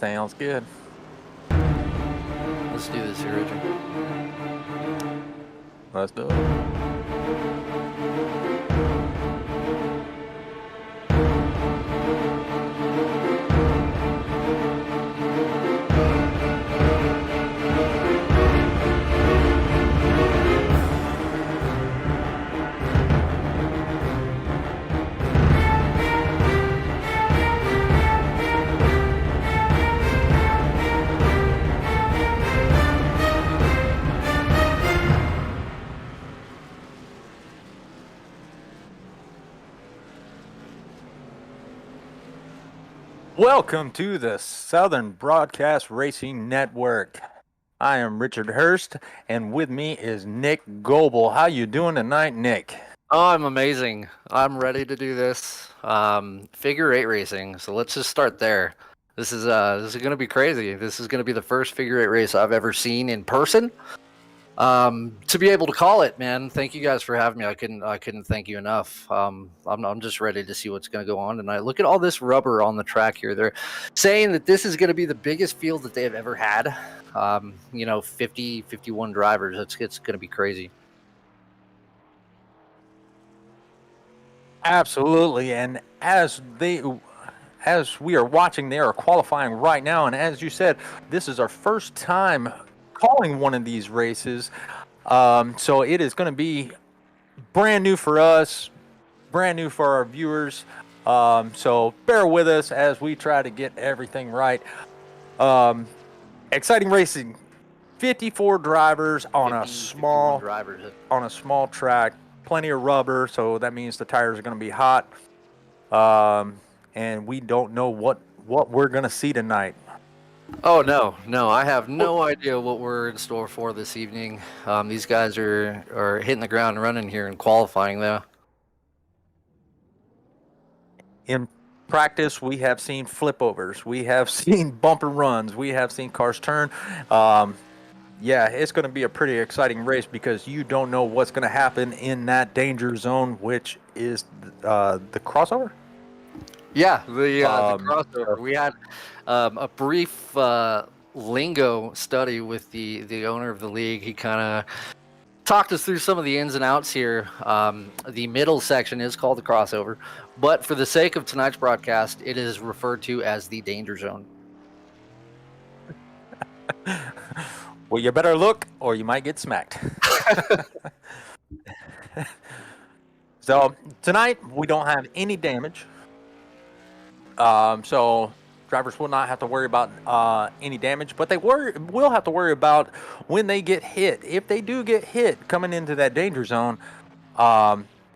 Sounds good. Let's do this here, Richard. Let's do it. Welcome to the Southern Broadcast Racing Network. I am Richard Hurst, and with me is Nick Goebel. How you doing tonight, Nick? Oh, I'm amazing. I'm ready to do this. Figure eight racing. So let's just start there. This is going to be crazy. This is going to be the first figure eight race I've ever seen in person. To be able to call it, man. Thank you guys for having me. I couldn't thank you enough. I'm just ready to see what's going to go on tonight. Look at all this rubber on the track here. They're saying that this is going to be the biggest field that they have ever had. 51 drivers. It's going to be crazy. Absolutely, and as we are watching, they are qualifying right now, and as you said, this is our first time calling one of these races, so it is going to be brand new for us, brand new for our viewers, so bear with us as we try to get everything right. Exciting racing, 54 drivers on a small track. Plenty of rubber, so that means the tires are going to be hot. And we don't know what we're going to see tonight. Oh, no. I have no idea what we're in store for this evening. These guys are hitting the ground running here in qualifying, though. In practice, we have seen flipovers. We have seen bumper runs. We have seen cars turn. Yeah, it's going to be a pretty exciting race because you don't know what's going to happen in that danger zone, which is the crossover. Yeah, the crossover. We had a brief lingo study with the owner of the league. He kind of talked us through some of the ins and outs here. The middle section is called the crossover, but for the sake of tonight's broadcast, it is referred to as the danger zone. Well, you better look or you might get smacked. So tonight we don't have any damage. So drivers will not have to worry about any damage, but they will have to worry about when they get hit. If they do get hit coming into that danger zone,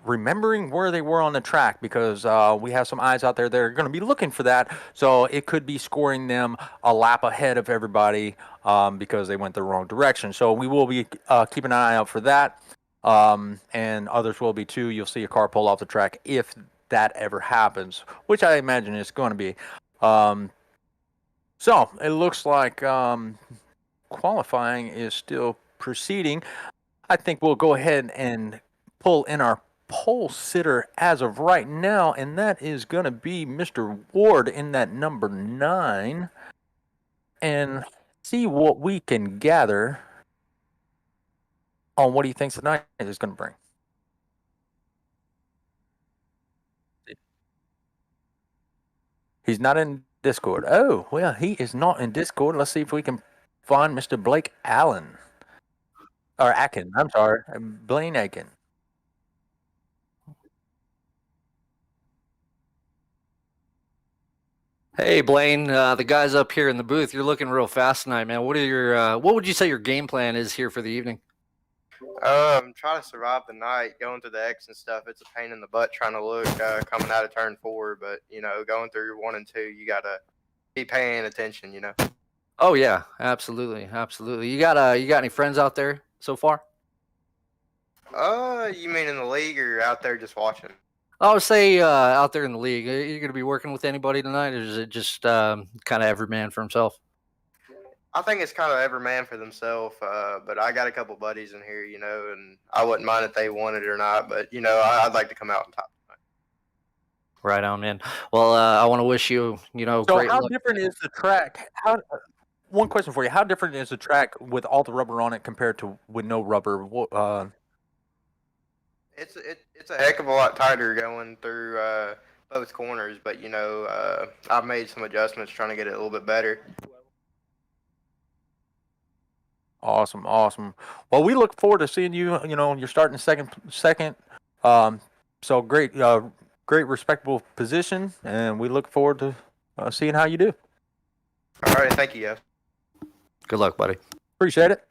remembering where they were on the track, because we have some eyes out there that are going to be looking for that. So it could be scoring them a lap ahead of everybody because they went the wrong direction. So we will be keeping an eye out for that. And others will be too. You'll see a car pull off the track if that ever happens, which I imagine is going to be. So it looks like qualifying is still proceeding. I think we'll go ahead and pull in our pole sitter as of right now, and that is going to be Mr. Ward in that number 9, and see what we can gather on what he thinks tonight is going to bring. He's not in Discord. Oh, well, he is not in Discord. Let's see if we can find Mr. Blake Allen. Or Akin. I'm sorry. Blaine Akin. Hey, Blaine, the guys up here in the booth, you're looking real fast tonight, man. What would you say your game plan is here for the evening? Trying to survive the night, going through the X and stuff. It's a pain in the butt trying to look coming out of turn 4, but going through 1 and 2, you gotta be paying attention. Oh yeah, absolutely. You got any friends out there so far? You mean in the league or out there just watching? I would say out there in the league. Are you going to be working with anybody tonight, or is it just kind of every man for himself? I think it's kind of every man for themselves, but I got a couple buddies in here, and I wouldn't mind if they wanted it or not, but, I'd like to come out on top tonight. Right on, man. Well, I want to wish you, So great how luck. different is the track? One question for you: how different is the track with all the rubber on it compared to with no rubber? It's a heck of a lot tighter going through both corners, but I've made some adjustments trying to get it a little bit better. Awesome, awesome. Well, we look forward to seeing you. You're starting second. So great, great, respectable position, and we look forward to seeing how you do. All right, thank you, guys. Good luck, buddy. Appreciate it.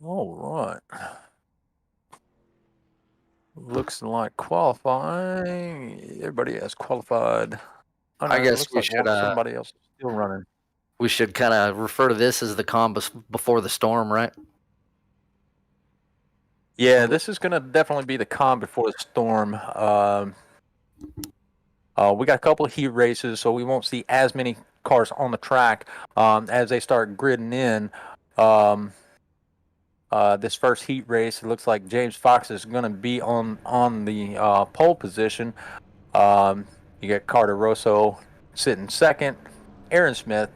All right. Looks like qualifying. Everybody has qualified. Oh, no, I it guess looks we like should somebody else is still running. we should kind of refer to this as the calm before the storm, right? Yeah, this is going to definitely be the calm before the storm. We got a couple of heat races, so we won't see as many cars on the track as they start gridding in. This first heat race, it looks like James Fox is going to be on the pole position. You got Carter Rosso sitting second, Aaron Smith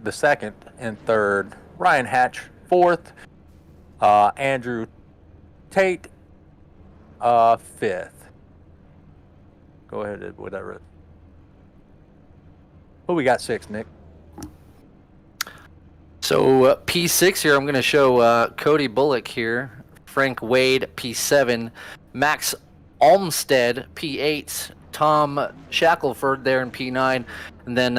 the second and third, Ryan Hatch fourth, Andrew Tate fifth. Go ahead, whatever. Who we got sixth, Nick? So P6 here, I'm going to show Cody Bullock here, Frank Wade P7, Max Olmstead P8, Tom Shackelford there in P9, and then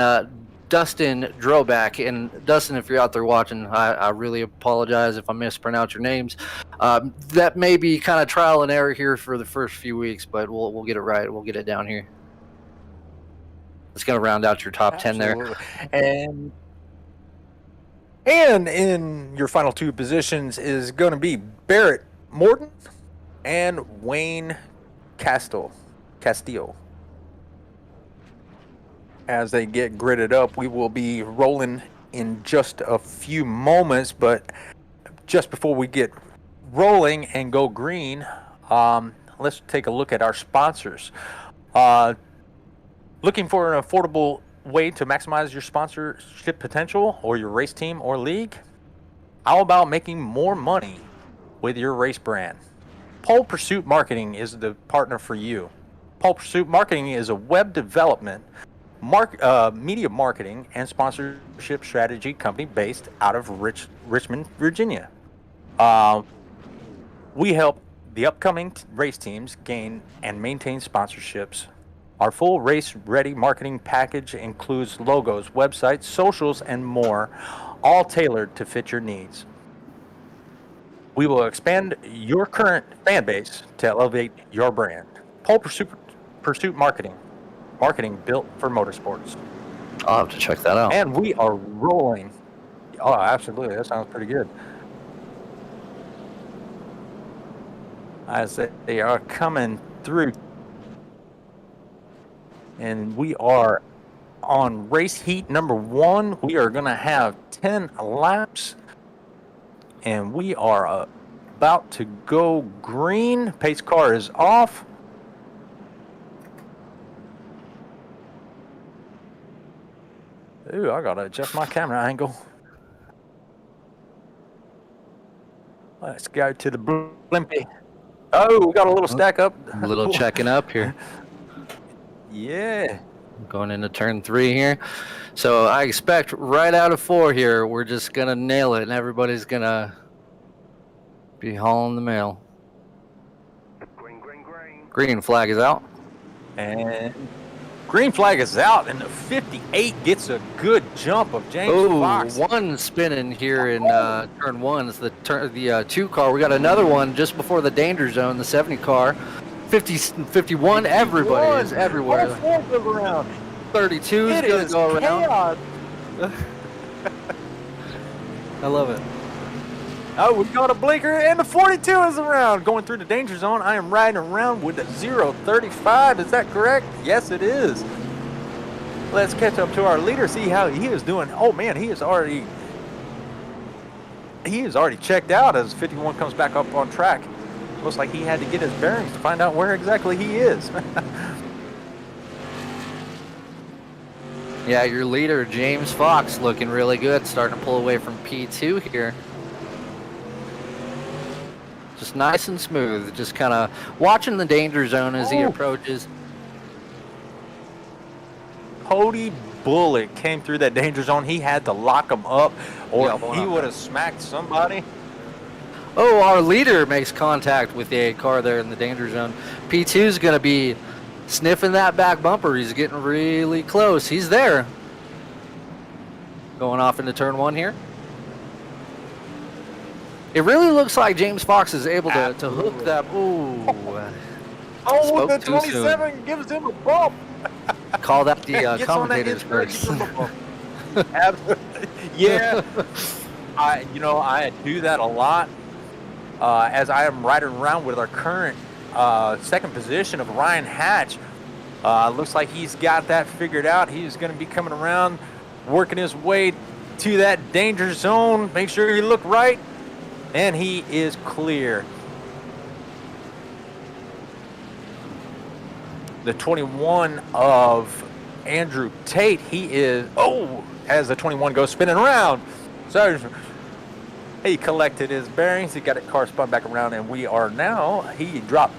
Dustin Droback. And Dustin, if you're out there watching, I really apologize if I mispronounce your names. That may be kind of trial and error here for the first few weeks, but we'll get it right. We'll get it down here. It's going to round out your top 10 there. And in your final two positions is going to be Barrett Morton and Wayne Castillo. As they get gridded up, we will be rolling in just a few moments, but just before we get rolling and go green, let's take a look at our sponsors. Looking for an affordable way to maximize your sponsorship potential or your race team or league? How about making more money with your race brand? Pole Pursuit Marketing is the partner for you. Pole Pursuit Marketing is a web development, media marketing, and sponsorship strategy company based out of Richmond, Virginia. We help the upcoming race teams gain and maintain sponsorships. Our full race-ready marketing package includes logos, websites, socials, and more, all tailored to fit your needs. We will expand your current fan base to elevate your brand. Pole Pursuit Marketing. Marketing built for motorsports. I'll have to check that out. And we are rolling. Oh, absolutely. That sounds pretty good. As they are coming through. And we are on race heat number 1. We are going to have 10 laps. And we are about to go green. Pace car is off. Ooh, I got to adjust my camera angle. Let's go to the blimpy. Oh, we got a little stack up. A little checking up here. Yeah. Going into turn 3 here. So I expect right out of 4 here, we're just going to nail it, and everybody's going to be hauling the mail. Green flag is out. And green flag is out, and the 58 gets a good jump of James Fox. One spinning here in turn 1. It's the 2 car. We got another one just before the danger zone, the 70 car. 50, 51, everybody is everywhere. 32 is going to go around. I love it. Oh, we got a blinker, and the 42 is around. Going through the danger zone, I am riding around with a 035. Is that correct? Yes, it is. Let's catch up to our leader, see how he is doing. Oh, man, he is already he is already checked out as 51 comes back up on track. Looks like he had to get his bearings to find out where exactly he is. Yeah, your leader, James Fox, looking really good, starting to pull away from P2 here. Just nice and smooth, just kind of watching the danger zone as he approaches. Cody Bullock came through that danger zone. He had to lock him up, or Yeah, he would have smacked somebody. Oh, our leader makes contact with the car there in the danger zone. P2 is going to be sniffing that back bumper. He's getting really close. He's there. Going off into turn 1 here. It really looks like James Fox is able to hook that. Ooh. Oh, Spoke the too soon. 27 gives him a bump. Call that the Gets on that commentator's inch, curse. gives him a bump. Absolutely. Yeah. I do that a lot. As I am riding around with our current second position of Ryan Hatch. Looks like he's got that figured out. He's going to be coming around, working his way to that danger zone. Make sure you look right, and he is clear. The 21 of Andrew Tate, he is, as the 21 goes spinning around. So he collected his bearings. He got his car spun back around, and he dropped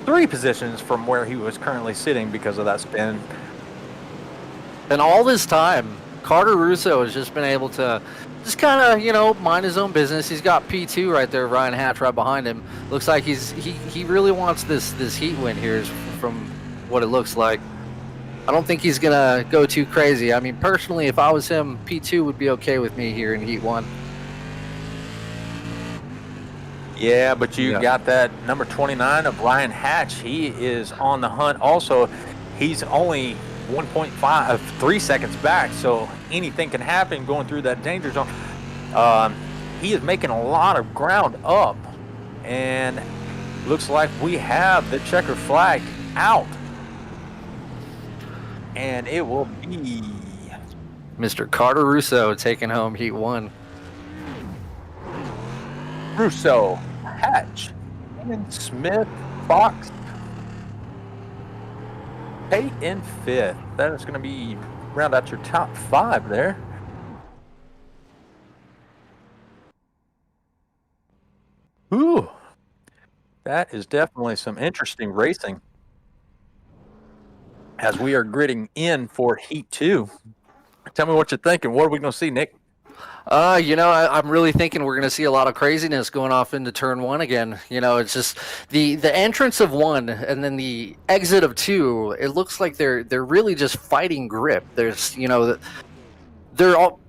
3 positions from where he was currently sitting because of that spin. And all this time, Carter Russo has just been able to just kind of, mind his own business. He's got P2 right there, Ryan Hatch right behind him. Looks like he really wants this heat win here from what it looks like. I don't think he's going to go too crazy. I mean, personally, if I was him, P2 would be okay with me here in Heat 1. Yeah, but you got that number 29 of Ryan Hatch. He is on the hunt also. He's only 3 seconds back, so anything can happen going through that danger zone. He is making a lot of ground up, and looks like we have the checker flag out. And it will be Mr. Carter Russo taking home Heat 1. Russo, Hatch, and Smith, Fox, Tate in 5th. That is going to be round out your top 5 there. Ooh, that is definitely some interesting racing as we are gridding in for Heat 2. Tell me what you're thinking. What are we going to see, Nick? I'm really thinking we're going to see a lot of craziness going off into turn 1 again. It's just the entrance of 1 and then the exit of 2. It looks like they're really just fighting grip. There's, they're all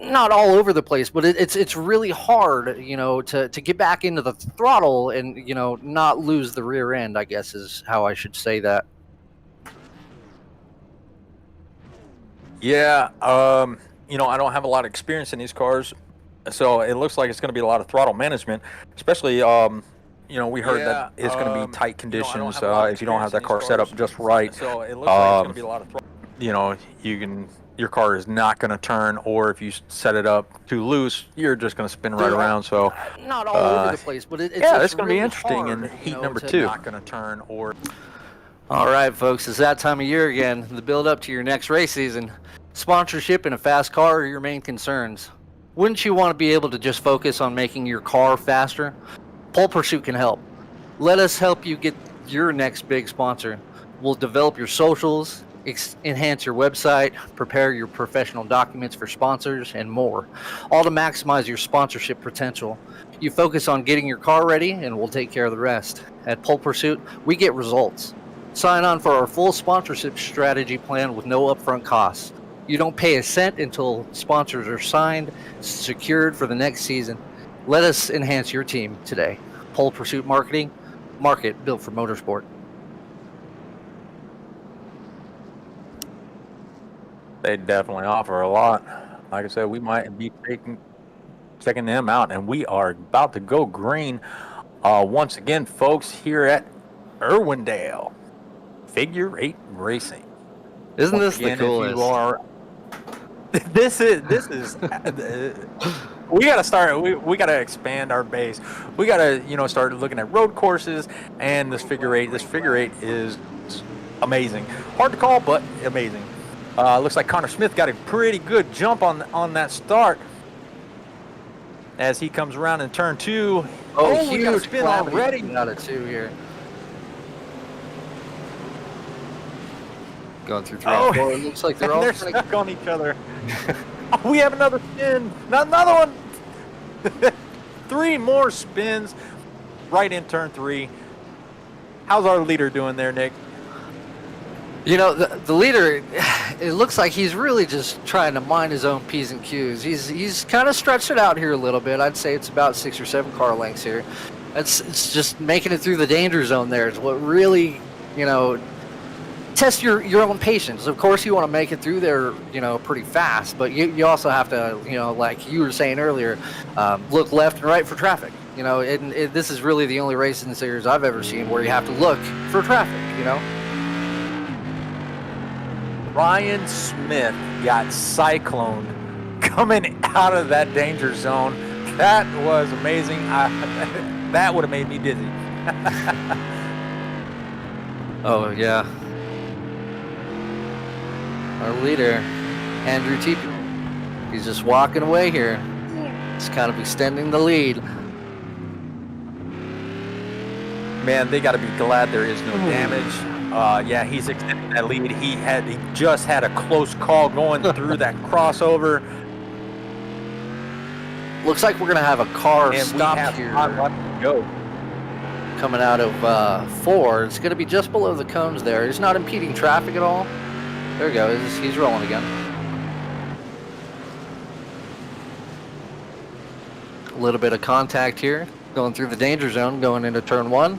not all over the place, but it's really hard, to get back into the throttle and, not lose the rear end, I guess is how I should say that. Yeah, I don't have a lot of experience in these cars, so it looks like it's going to be a lot of throttle management, especially, we heard that it's going to be tight conditions if you don't have that car set up just right. So it looks like it's going to be a lot of throttle. Your car is not going to turn, or if you set it up too loose, you're just going to spin right around. So not all over the place, but it's going to really be interesting hard, in heat number 2. Not going to turn or. All right, folks, it's that time of year again. The build up to your next race season. Sponsorship and a fast car are your main concerns. Wouldn't you want to be able to just focus on making your car faster? Pole Pursuit can help. Let us help you get your next big sponsor. We'll develop your socials, enhance your website, prepare your professional documents for sponsors, and more, all to maximize your sponsorship potential. You focus on getting your car ready, and we'll take care of the rest. At Pole Pursuit, we get results. Sign on for our full sponsorship strategy plan with no upfront costs. You don't pay a cent until sponsors are signed, secured for the next season. Let us enhance your team today. Pole Pursuit Marketing, market built for motorsport. They definitely offer a lot. Like I said, we might be checking them out, and we are about to go green once again, folks, here at Irwindale Figure 8 Racing. Isn't this the coolest? This is We gotta start. We gotta expand our base. We gotta, start looking at road courses and this figure eight. This figure eight is amazing. Hard to call, but amazing. Looks like Connor Smith got a pretty good jump on that start as he comes around in turn 2. Oh, we got a huge spin calamity already. coming out of 2 here. Going through 3 and 4. It looks like they're all they're kinda- stuck on each other. We have another spin. Another one. 3 more spins right in turn 3. How's our leader doing there, Nick? The leader, it looks like he's really just trying to mind his own P's and Q's. He's kind of stretched it out here a little bit. I'd say it's about 6 or 7 car lengths here. It's just making it through the danger zone there is what really, test your own patience. Of course, you want to make it through there, pretty fast, but you also have to, like you were saying earlier, look left and right for traffic. This is really the only race in the series I've ever seen where you have to look for traffic, Ryan Smith got cycloned coming out of that danger zone. That was amazing. That would have made me dizzy. Oh, yeah. Our leader, Andrew Teepee, he's just walking away here. He's kind of extending the lead. Man, they got to be glad there is no damage. Yeah, he's extending that lead. He just had a close call going through that crossover. Looks like we're gonna have a car And stop we have here. not left to go. Coming out of 4. It's going to be just below the cones there. He's not impeding traffic at all. There we go. He's rolling again. A little bit of contact here. Going through the danger zone, going into turn 1.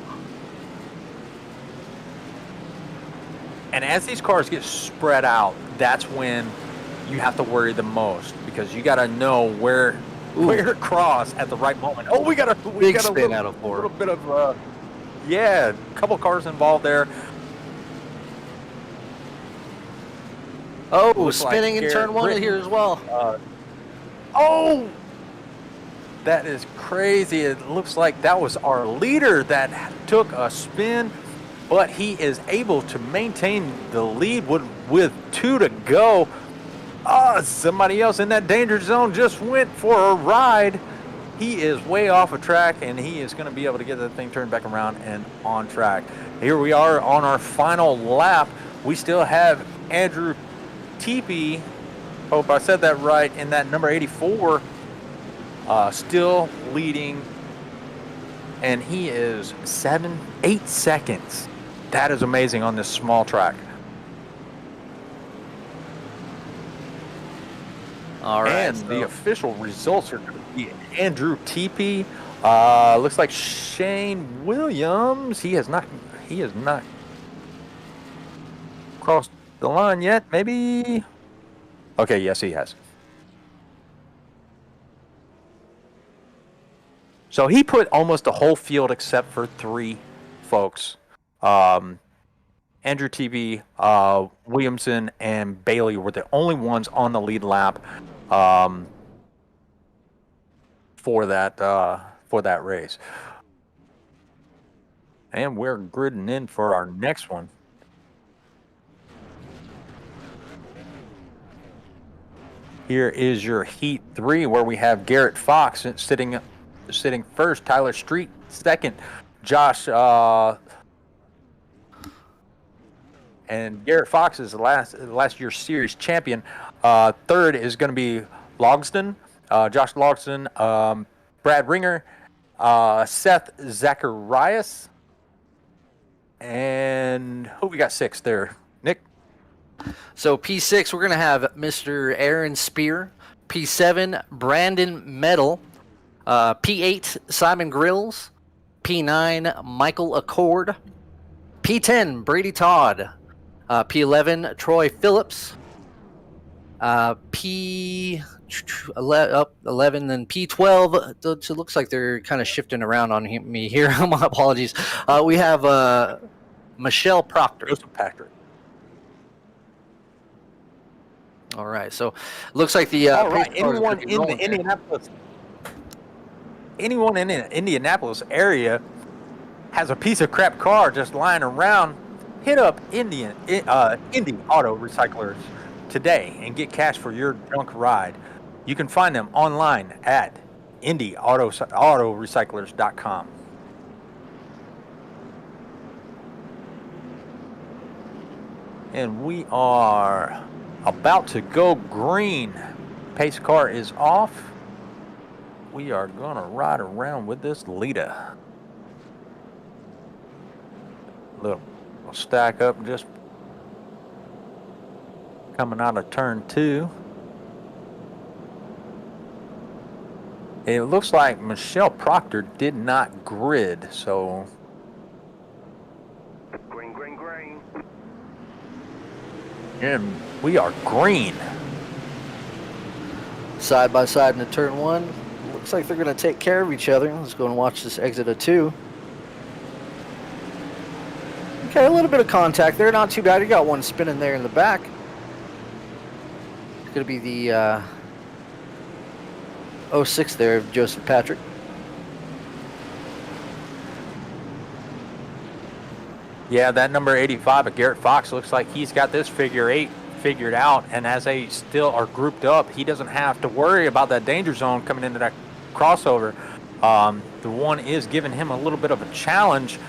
And as these cars get spread out, that's when you have to worry the most because you got to know where to cross at the right moment. Oh, we got a spin out of 4. little bit of a couple cars involved there. Oh, Looks spinning like in turn 1 Rigdon. here as well. That is crazy. It looks like that was our leader that took a spin, but he is able to maintain the lead with 2 to go. Somebody else in that danger zone just went for a ride. He is way off of track, and he is going to be able to get that thing turned back around and on track. Here we are on our final lap. We still have Andrew Teepee, hope I said that right, in that number 84, still leading, and he is 8 seconds. That is amazing on this small track. All right. And the official results are going to be Andrew Teepee. Looks like Shane Williams. He has not crossed the line yet. Maybe. Okay. Yes, he has. So he put almost the whole field except for 3 folks. Andrew Teepee, Williamson, and Bailey were the only ones on the lead lap for that race. And we're gridding in for our next one. Here is your Heat 3, where we have Garrett Fox sitting first, Tyler Street second, Josh and Garrett Fox is the last year's series champion. Third is going to be Logston, Josh Logston, Brad Ringer, Seth Zacharias, and who we got 6th there, Nick? So P6, we're going to have Mr. Aaron Spear. P7, Brandon Medal. P8, Simon Grills. P9, Michael Accord. P10, Brady Todd. P11, Troy Phillips. P11, then P12. It looks like they're kind of shifting around on me here. My apologies. We have Michelle Proctor. Joseph Patrick. All right, so looks like the All right, pace cars anyone could be in the rolling here. Indianapolis anyone in the Indianapolis area has a piece of crap car just lying around, hit up Indy Auto Recyclers today and get cash for your junk ride. You can find them online at IndyAutoRecyclers.com. And we are about to go green. Pace car is off. We are going to ride around with this Lita. Little stack up just coming out of turn 2. It looks like Michelle Proctor did not grid, so Green. and we are green. Side by side into turn 1. Looks like they're going to take care of each other. Let's go and watch this exit of 2. Okay, a little bit of contact there. Not too bad. You got one spinning there in the back. It's going to be the 06 there of Joseph Patrick. Yeah, that number 85 of Garrett Fox looks like he's got this figure 8 figured out, and as they still are grouped up, he doesn't have to worry about that danger zone coming into that crossover. The one is giving him a little bit of a challenge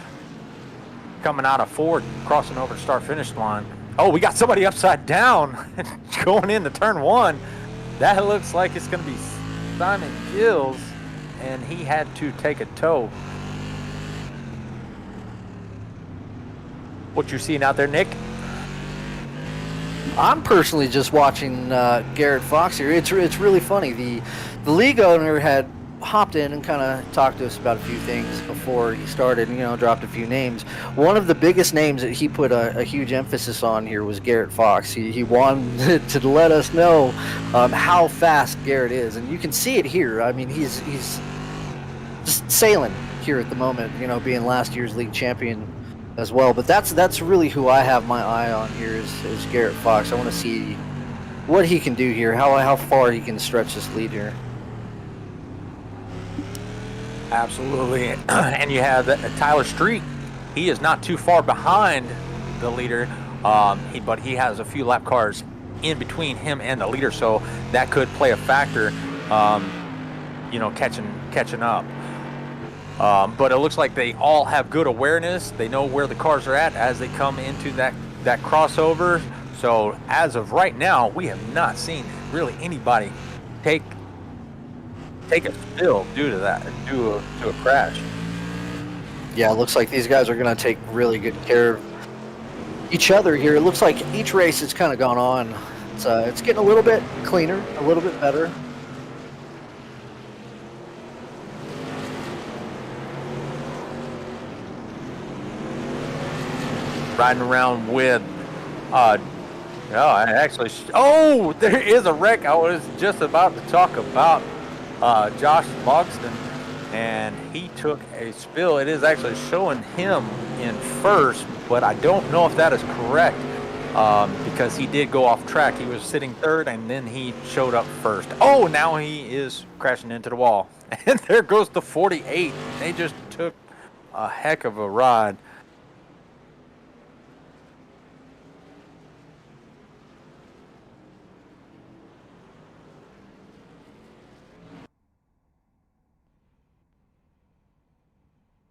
coming out of Ford, crossing over start-finish line. Oh, we got somebody upside down going into turn 1. That looks like it's going to be Simon Gills, and he had to take a tow. What you seeing out there, Nick? I'm personally just watching Garrett Fox here. It's really funny. The league owner had hopped in and kind of talked to us about a few things before he started, dropped a few names. One of the biggest names that he put a huge emphasis on here was Garrett Fox. He wanted to let us know how fast Garrett is, and you can see it here. I mean, he's just sailing here at the moment, being last year's league champion as well. But that's really who I have my eye on here is Garrett Fox. I want to see what he can do here, how far he can stretch this lead here. Absolutely. And you have Tyler Street. He is not too far behind the leader, but he has a few lap cars in between him and the leader, so that could play a factor, catching up. But it looks like they all have good awareness. They know where the cars are at as they come into that crossover. So as of right now, we have not seen really anybody take a spill due to a crash. Yeah, it looks like these guys are going to take really good care of each other here. It looks like each race has kind of gone on. It's getting a little bit cleaner, a little bit better. Riding around with there is a wreck. I was just about to talk about Josh Logston, and he took a spill. It is actually showing him in first, but I don't know if that is correct, because he did go off track. He was sitting third, and then he showed up first. Oh, now he is crashing into the wall. And there goes the 48. They just took a heck of a ride.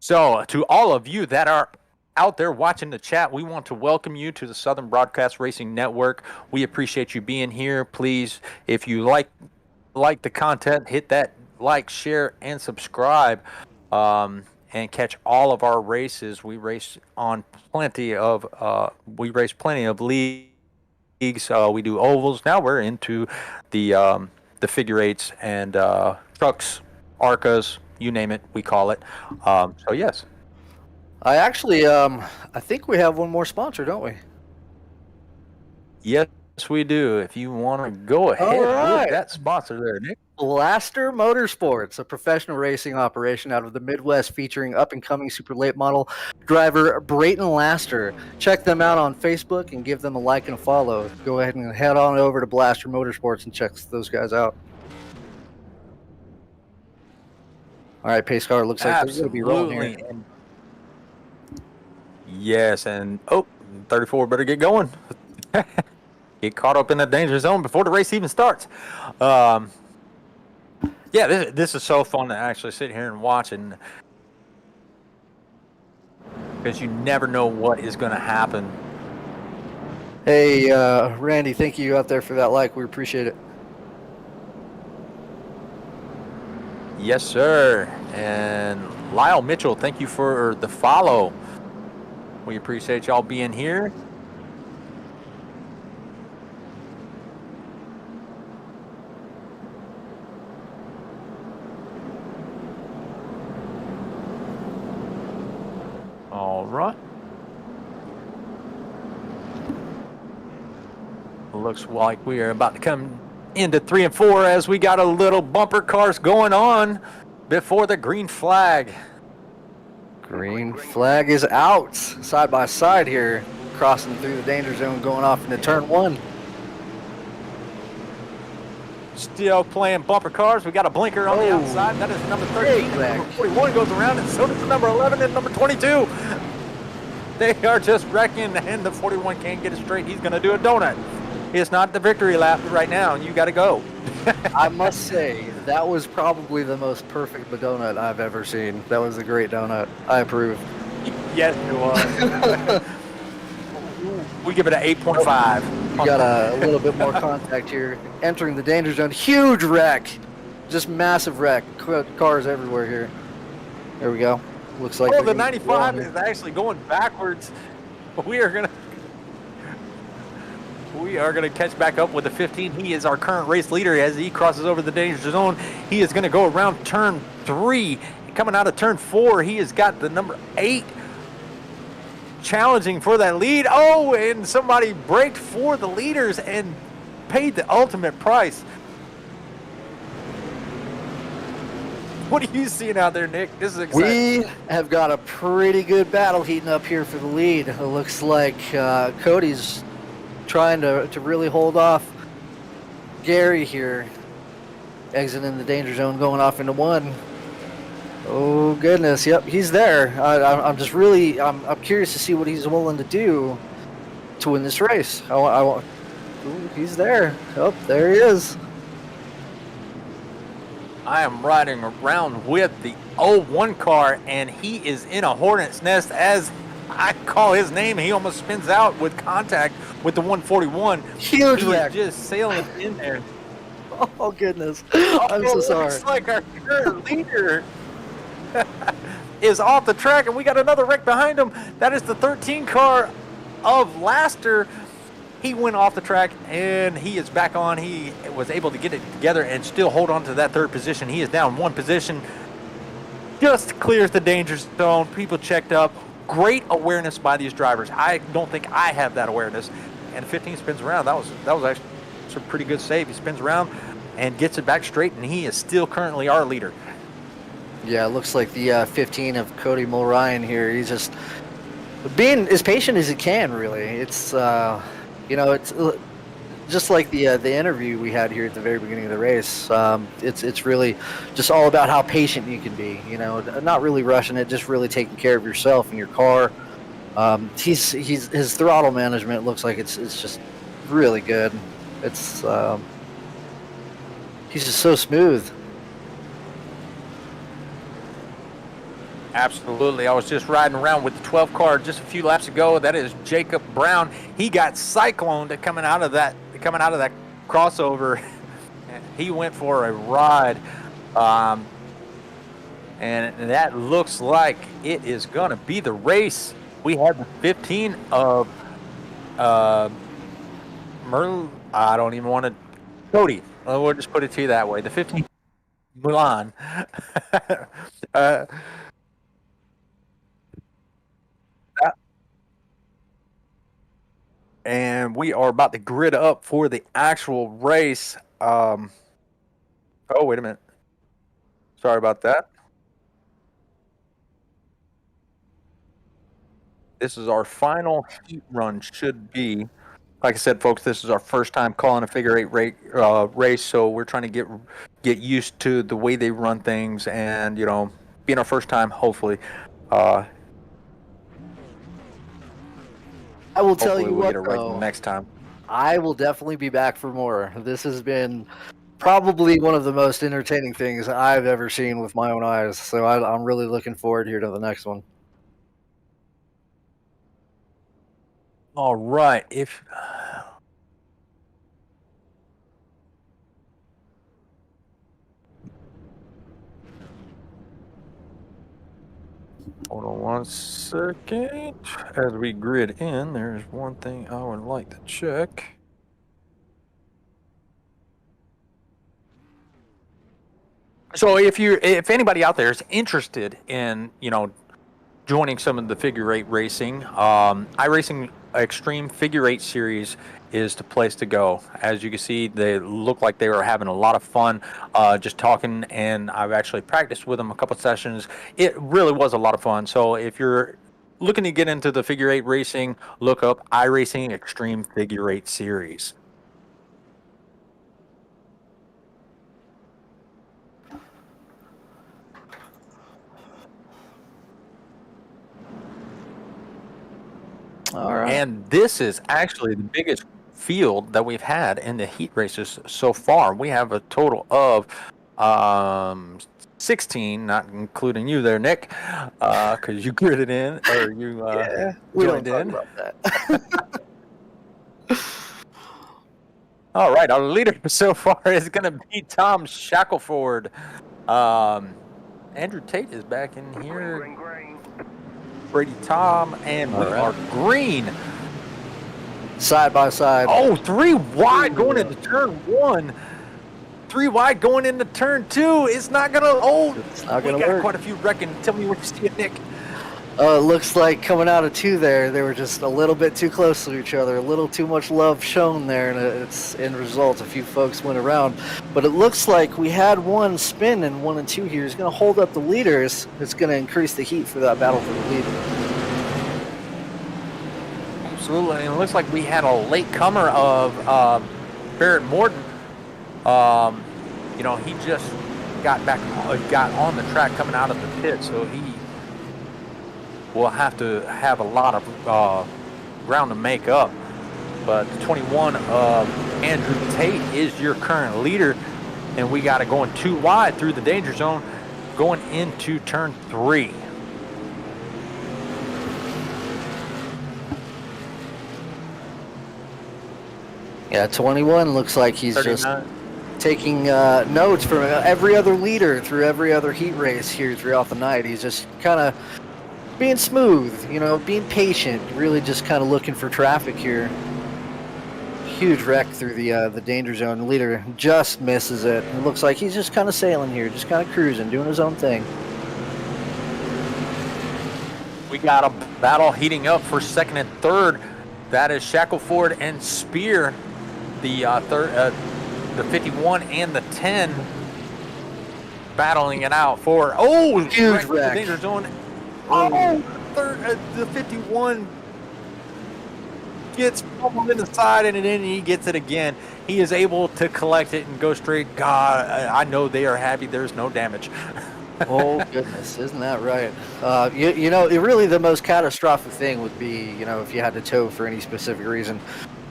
So, to all of you that are out there watching the chat, we want to welcome you to the Southern Broadcast Racing Network. We appreciate you being here. Please, if you like the content, hit that like, share, and subscribe, and catch all of our races. We race plenty of leagues. We do ovals. Now we're into the figure eights and trucks, ARCAs. You name it, we call it. So yes. I think we have one more sponsor, don't we? Yes, we do. If you want to go ahead with that sponsor there, Nick. Blaster Motorsports, a professional racing operation out of the Midwest featuring up-and-coming super late model driver Brayton Laster. Check them out on Facebook and give them a like and a follow. Go ahead and head on over to Blaster Motorsports and check those guys out. All right, pace car. Looks like they're going to be rolling here. Absolutely. And yes, and 34 better get going. Get caught up in the danger zone before the race even starts. Yeah, this is so fun to actually sit here and watch, and because you never know what is going to happen. Hey, Randy, thank you out there for that like. We appreciate it. Yes, sir. And Lyle Mitchell, thank you for the follow. We appreciate y'all being here. All right. Looks like we are about to come into 3 and 4 as we got a little bumper cars going on before the green flag. Green flag is out. Side by side here. Crossing through the danger zone, going off into turn 1. Still playing bumper cars. We got a blinker on the outside. That is number 13. Number 41 goes around, and so does the number 11 and number 22. They are just wrecking, and the 41 can't get it straight. He's going to do a donut. It's not the victory lap right now, and you got to go. I must say, that was probably the most perfect donut I've ever seen. That was a great donut. I approve. Yes, it was. We give it an 8.5. We got a little bit more contact here. Entering the danger zone. Huge wreck. Just massive wreck. Cars everywhere here. There we go. Looks like the 95 is actually going backwards. We are gonna catch back up with the 15. He is our current race leader as he crosses over the danger zone. He is gonna go around turn 3. Coming out of turn 4, he has got the number 8 challenging for that lead. Oh, and somebody braked for the leaders and paid the ultimate price. What are you seeing out there, Nick? This is exciting. We have got a pretty good battle heating up here for the lead. It looks like Cody's trying to really hold off Gary here. Exiting the danger zone, going off into 1. Oh goodness, yep, he's there. I'm just really, I'm curious to see what he's willing to do to win this race. I want. Ooh, he's there. Oh, there he is. I am riding around with the 01 car, and he is in a hornet's nest. As I call his name, he almost spins out with contact with the 141. Huge He wreck. is just sailing in there. Oh goodness, I'm so sorry. Looks like our current leader is off the track, and we got another wreck behind him. That is the 13 car of Laster. He went off the track, and he is back on. He was able to get it together and still hold on to that 3rd position. He is down 1 position. Just clears the danger zone. People checked up. Great awareness by these drivers. I don't think I have that awareness. And 15 spins around. That was actually a pretty good save. He spins around and gets it back straight, and he is still currently our leader. Yeah, it looks like the 15 of Cody Mulryan here. He's just being as patient as he can, really. It's, it's just like the interview we had here at the very beginning of the race. It's really just all about how patient you can be, not really rushing it, just really taking care of yourself and your car. His throttle management looks like it's just really good. It's, he's just so smooth. Absolutely. I was just riding around with the 12 car just a few laps ago. That is Jacob Brown. He got cycloned coming out of that crossover. He went for a ride. And that looks like it is going to be the race. We have the 15 of I don't even want to. Cody. We'll just put it to you that way. The 15 Milan. And we are about to grid up for the actual race. Oh, wait a minute. Sorry about that. This is our final heat run, should be. Like I said, folks, this is our first time calling a figure 8 race, so we're trying to get get used to the way they run things, and being our first time, hopefully. Uh, I will tell hopefully you we'll what, get it right though. the next time. I will definitely be back for more. This has been probably one of the most entertaining things I've ever seen with my own eyes. So I'm really looking forward here to the next one. All right. Hold on one second. As we grid in, there's one thing I would like to check. So if anybody out there is interested in, joining some of the figure eight racing, iRacing XTreme Figure Eight Series is the place to go. As you can see, they look like they were having a lot of fun just talking, and I've actually practiced with them a couple sessions. It really was a lot of fun. So if you're looking to get into the figure eight racing, look up iRacing XTreme Figure Eight Series. All right. And this is actually the biggest field that we've had in the heat races so far. We have a total of 16, not including you there, Nick, because you gridded in, or you we don't joined talk in. about that. All right, our leader so far is going to be Tom Shackelford. Andrew Tate is back in here. Brady Tom, and we are green. Side by side. Oh, 3 wide going into turn 1. 3 wide going into turn 2. It's not gonna. It's not gonna we got work. quite a few wrecking. Tell me what you see, Nick. Looks like coming out of 2 there, they were just a little bit too close to each other, a little too much love shown there, and it's end result. A few folks went around, but it looks like we had one spin in 1 and 2 here. It's going to hold up the leaders. It's going to increase the heat for that battle for the lead. Absolutely, and it looks like we had a late comer of Barrett Morton. He just got on the track coming out of the pit, so he will have to have a lot of ground to make up. But the 21 of Andrew Tate is your current leader, and we got it going 2 wide through the danger zone, going into turn 3. Yeah, 21 looks like he's 39. just taking notes from every other leader through every other heat race here throughout the night. He's just kind of being smooth, being patient, really just kind of looking for traffic here. Huge wreck through the danger zone. The leader just misses it. It looks like he's just kind of sailing here, just kind of cruising, doing his own thing. We got a battle heating up for second and third. That is Shackelford and Spear, the 51 and the 10, battling it out for huge wreck. The danger zone. The 51 gets fumbled in the side, and then he gets it again. He is able to collect it and go straight. God, I know they are happy. There's no damage. Oh goodness, isn't that right? Really the most catastrophic thing would be, if you had to tow for any specific reason.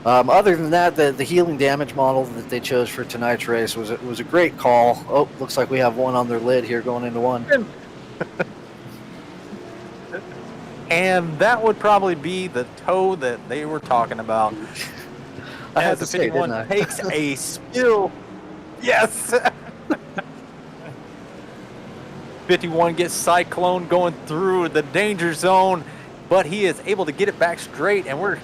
Other than that, the healing damage model that they chose for tonight's race was a great call. Oh, looks like we have one on their lid here going into 1. And that would probably be the tow that they were talking about. I had As to the say, 51 didn't I? takes a spill. Yes. 51 gets cyclone going through the danger zone, but he is able to get it back straight, and we're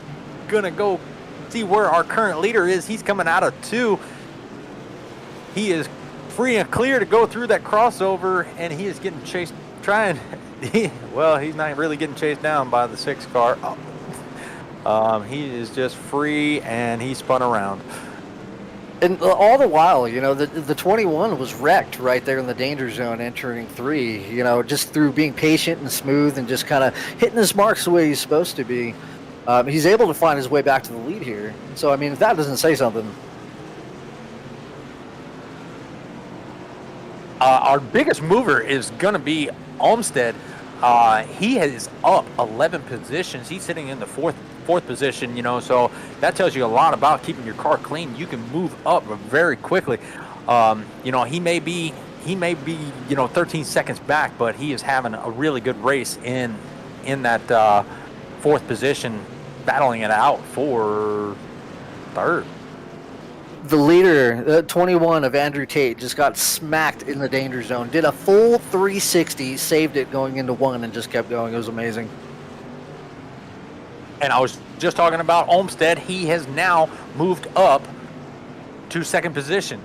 gonna go see where our current leader is. He's coming out of 2. He is free and clear to go through that crossover, and he is getting chased, he's not really getting chased down by the 6 car. He is just free, and he spun around. And all the while, the 21 was wrecked right there in the danger zone entering 3, just through being patient and smooth and just kind of hitting his marks the way he's supposed to be. He's able to find his way back to the lead here. So, if that doesn't say something. our biggest mover is going to be Olmsted. He is up 11 positions. He's sitting in the fourth position, so that tells you a lot about keeping your car clean. You can move up very quickly. He may be 13 seconds back, but he is having a really good race in that fourth position, battling it out for third. The leader, 21 of Andrew Tate, just got smacked in the danger zone. Did a full 360, saved it going into one, and just kept going. It was amazing. And I was just talking about Olmsted. He has now moved up to second position.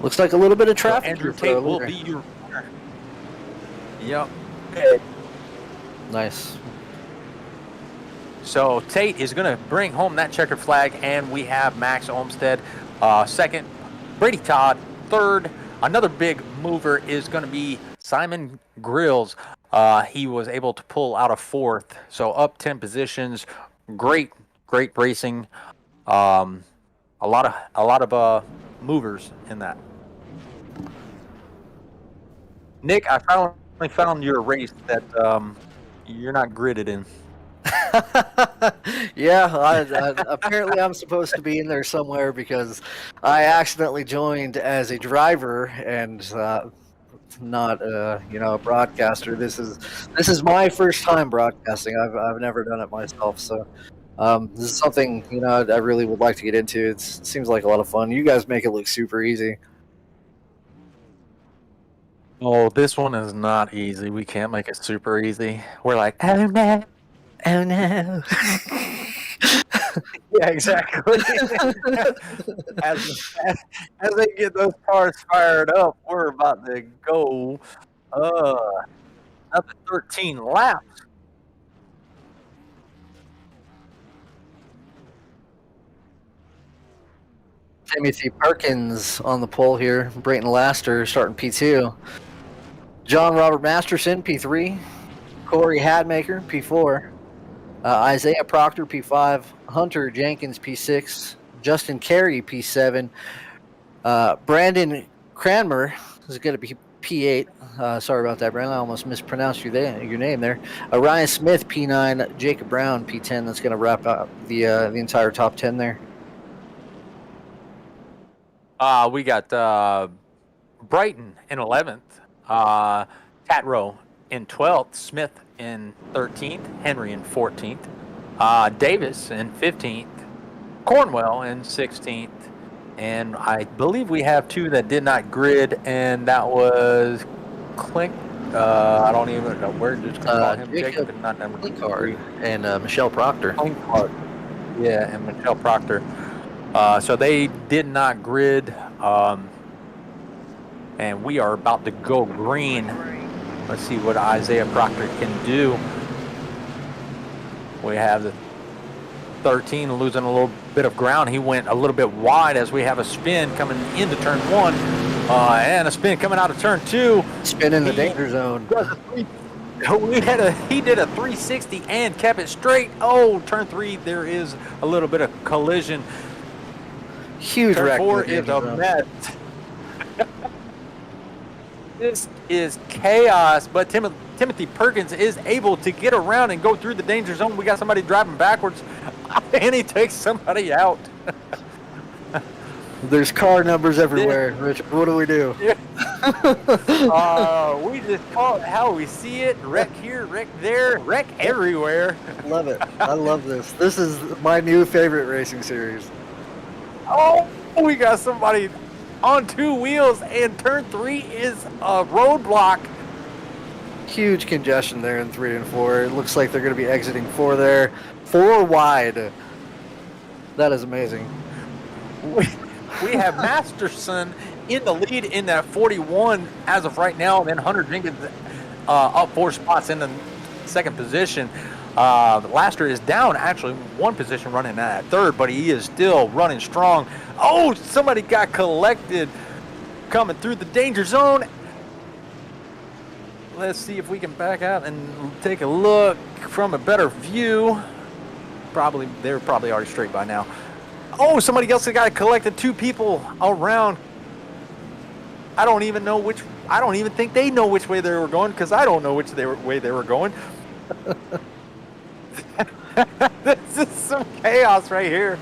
Looks like a little bit of traffic. So Andrew here Tate will be your winner. Yep. Nice. So Tate is going to bring home that checkered flag, and we have Max Olmsted second, Brady Todd third. Another big mover is going to be Simon Grills. He was able to pull out a fourth, so up 10 positions. Great racing. A lot of movers in that. Nick, I finally found your race that you're not gridded in. Yeah, apparently I'm supposed to be in there somewhere because I accidentally joined as a driver and not a broadcaster. This is my first time broadcasting. I've never done it myself, so this is something I really would like to get into. It seems like a lot of fun. You guys make it look super easy. Oh, this one is not easy. We can't make it super easy. We're like, oh no. Oh no. Yeah, exactly. as they get those cars fired up, we're about to go another 13 laps. Timothy Perkins on the pole here. Brayton Laster starting P2. John Robert Masterson, P3. Corey Hadmaker, P4. Isaiah Proctor, P5. Hunter Jenkins, P6. Justin Carey, P7. Brandon Cranmer is going to be P8. Sorry about that, Brandon. I almost mispronounced your name there. Ryan Smith, P9. Jacob Brown, P10. That's going to wrap up the entire top 10 there. We got Brighton in 11th. Tatrow in 12th. Smith in 13th. Henry in 14th. Davis in 15th. Cornwell in 16th. And I believe we have two that did not grid, and that was Clink. I don't even know where to call him. Jacob and not number Clinkard and Michelle Proctor. Clinkard. Yeah, and Michelle Proctor. So they did not grid, and we are about to go green. Let's see what Isaiah Proctor can do. We have the 13 losing a little bit of ground. He went a little bit wide as we have a spin coming into turn 1, and a spin coming out of turn 2. Spin in the danger zone. He did a 360 and kept it straight. Oh, turn 3, there is a little bit of collision. Huge Turn wreck. 4 is a mess. This is chaos, but Timothy Perkins is able to get around and go through the danger zone. We got somebody driving backwards, and he takes somebody out. There's car numbers everywhere, Richard. What do we do? We just call it how we see it. Wreck here, wreck there, wreck everywhere. Love it. I love this. This is my new favorite racing series. Oh, we got somebody on 2 wheels, and turn 3 is a roadblock. Huge congestion there in 3 and 4. It looks like they're going to be exiting 4 there. 4 wide. That is amazing. We have Masterson in the lead in that 41 as of right now, and then Hunter Jenkins up 4 spots in the second position. Laster is down actually 1 position running at third, but he is still running strong. Oh, somebody got collected coming through the danger zone. Let's see if we can back out and take a look from a better view. They're probably already straight by now. Oh, somebody else got collected. 2 people around I don't even know which. I don't even think they know which way they were going because I don't know which way they were going. This is some chaos right here,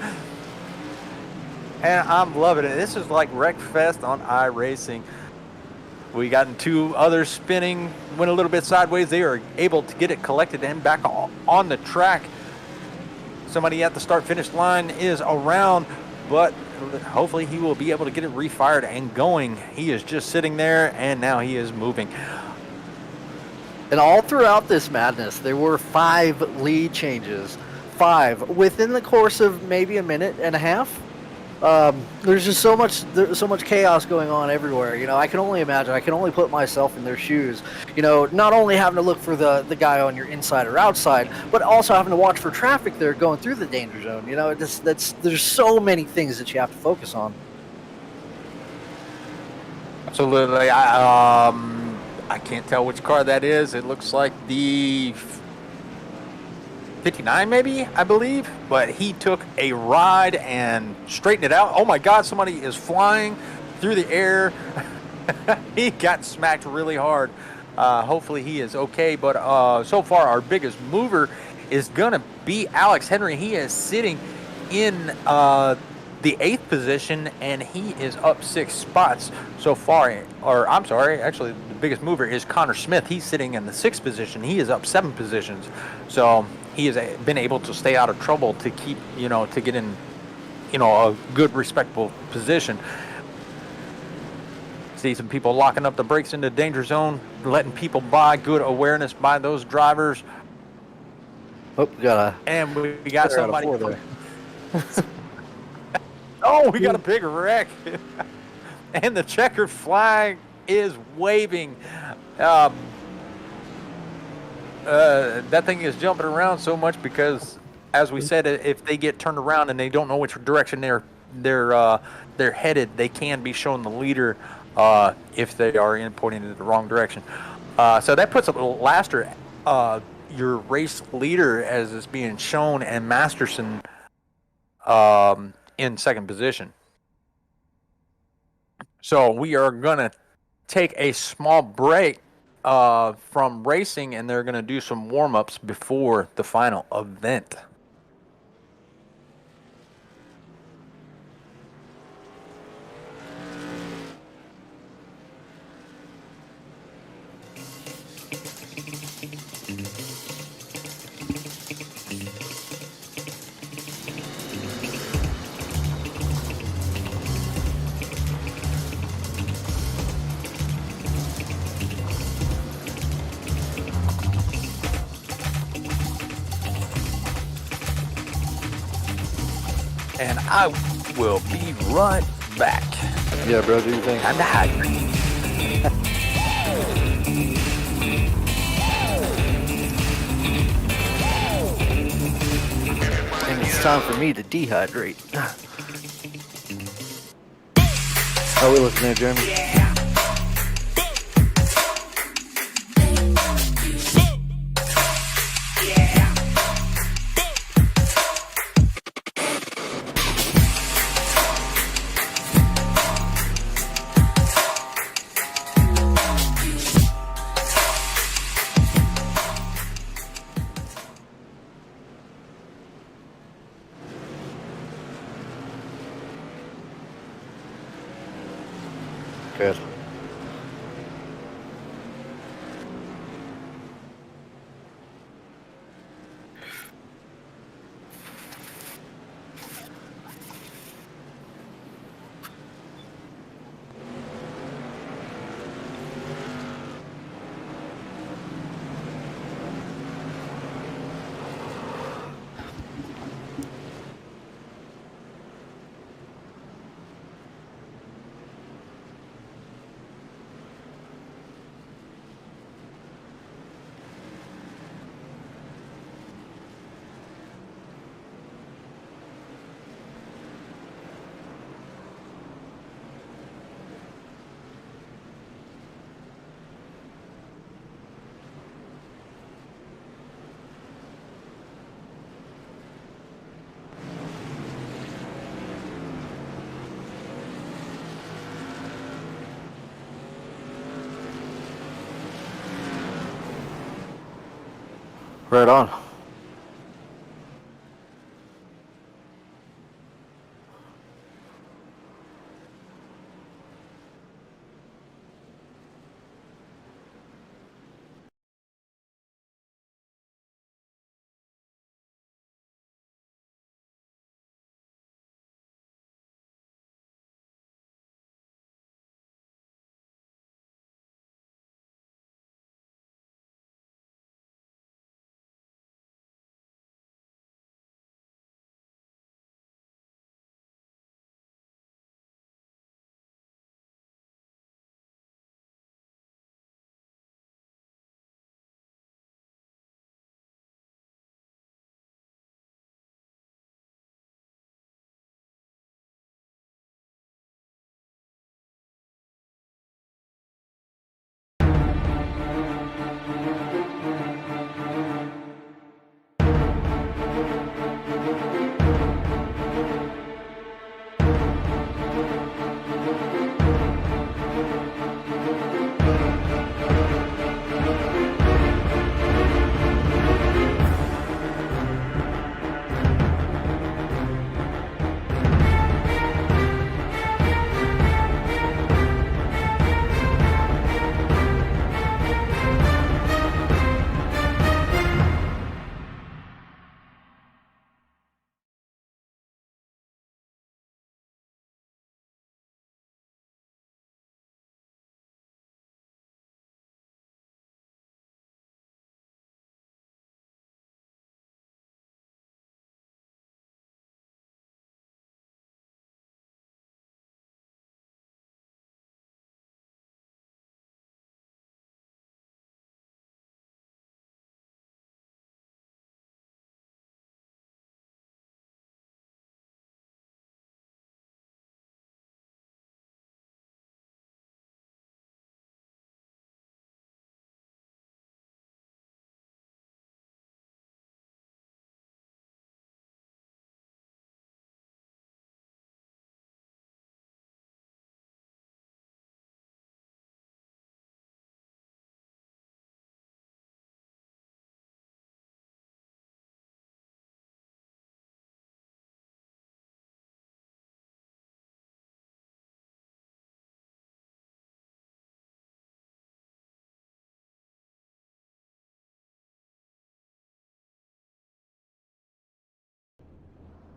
and I'm loving it. This is like Wreckfest on iRacing. We gotten two others spinning, went a little bit sideways. They are able to get it collected and back on the track. Somebody at the start-finish line is around, but hopefully he will be able to get it refired and going. He is just sitting there, and now he is moving. And all throughout this madness, there were 5 lead changes. 5 within the course of maybe a minute and a half. There's just so much chaos going on everywhere. You know, I can only imagine. I can only put myself in their shoes. You know, not only having to look for the guy on your inside or outside, but also having to watch for traffic there going through the danger zone. You know, there's so many things that you have to focus on. Absolutely. I can't tell which car that is. It looks like the 59 maybe, I believe, but he took a ride and straightened it out. Oh my God, somebody is flying through the air. He got smacked really hard. Hopefully he is okay, but so far our biggest mover is gonna be Alex Henry. He is sitting in the 8th position, and he is up 6 spots so far. Or I'm sorry, actually the biggest mover is Connor Smith. He's sitting in the 6th position. He is up 7 positions. So he has been able to stay out of trouble to keep, to get in, a good, respectable position. See some people locking up the brakes in the danger zone, letting people by. Good awareness by those drivers. Oh, we got somebody. Oh, we got a big wreck. And the checkered flag is waving. That thing is jumping around so much because, as we said, if they get turned around and they don't know which direction they're headed, they can be shown the leader if they are pointing in the wrong direction. So that puts a little Laster, your race leader, as is being shown, and Masterson in 2nd position. So we are gonna take a small break from racing, and they're going to do some warm-ups before the final event. And I will be right back. Yeah, bro, do you think? I'm dehydrated. And it's time for me to dehydrate. How we looking there, Jeremy? Good. Right on.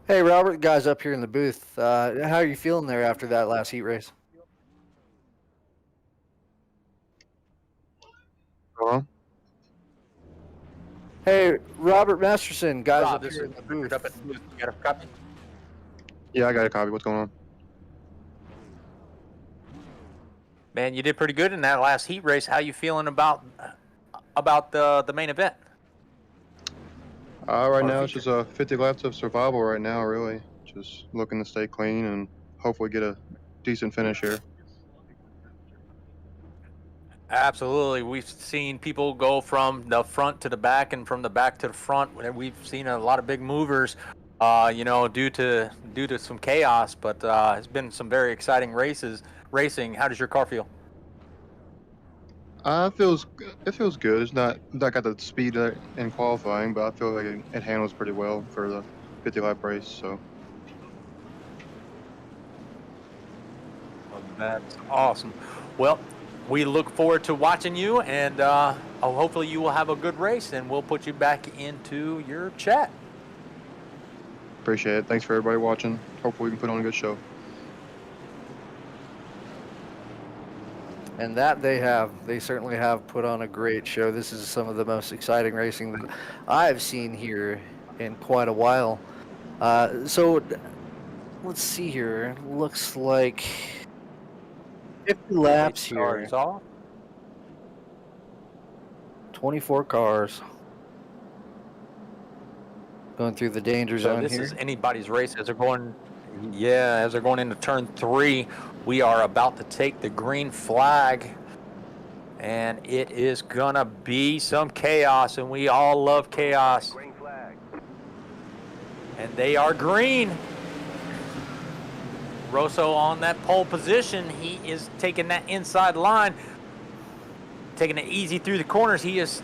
Hey, Robert, guys up here in the booth. How are you feeling there after that last heat race? Hello? Hey, Robert Masterson, guys Rob, up this here is in the booth. up at the booth. You got a copy? Yeah, I got a copy. What's going on? Man, you did pretty good in that last heat race. How you feeling about the main event? Right Or now, it's feature? just 50 laps of survival right now, really. Just looking to stay clean and hopefully get a decent finish here. Absolutely. We've seen people go from the front to the back and from the back to the front. We've seen a lot of big movers, due to some chaos, but it's been some very exciting racing. How does your car feel? It feels good. It's not got the speed in qualifying, but I feel like it handles pretty well for the 50 lap race. So Well, that's awesome. Well, we look forward to watching you, and hopefully you will have a good race, and we'll put you back into your chat. appreciate it. Thanks for everybody watching. Hopefully, we can put on a good show. And that they certainly have put on a great show. This is some of the most exciting racing that I've seen here in quite a while. So let's see here. Looks like 50 laps here, Stars off. 24 cars going through the danger So zone this here. is anybody's race as they're going. Yeah, as they're going into turn 3, we are about to take the green flag, and it is gonna be some chaos, and we all love chaos. Green flag. And they are green. Rosso on that pole position. He is taking that inside line, taking it easy through the corners. He is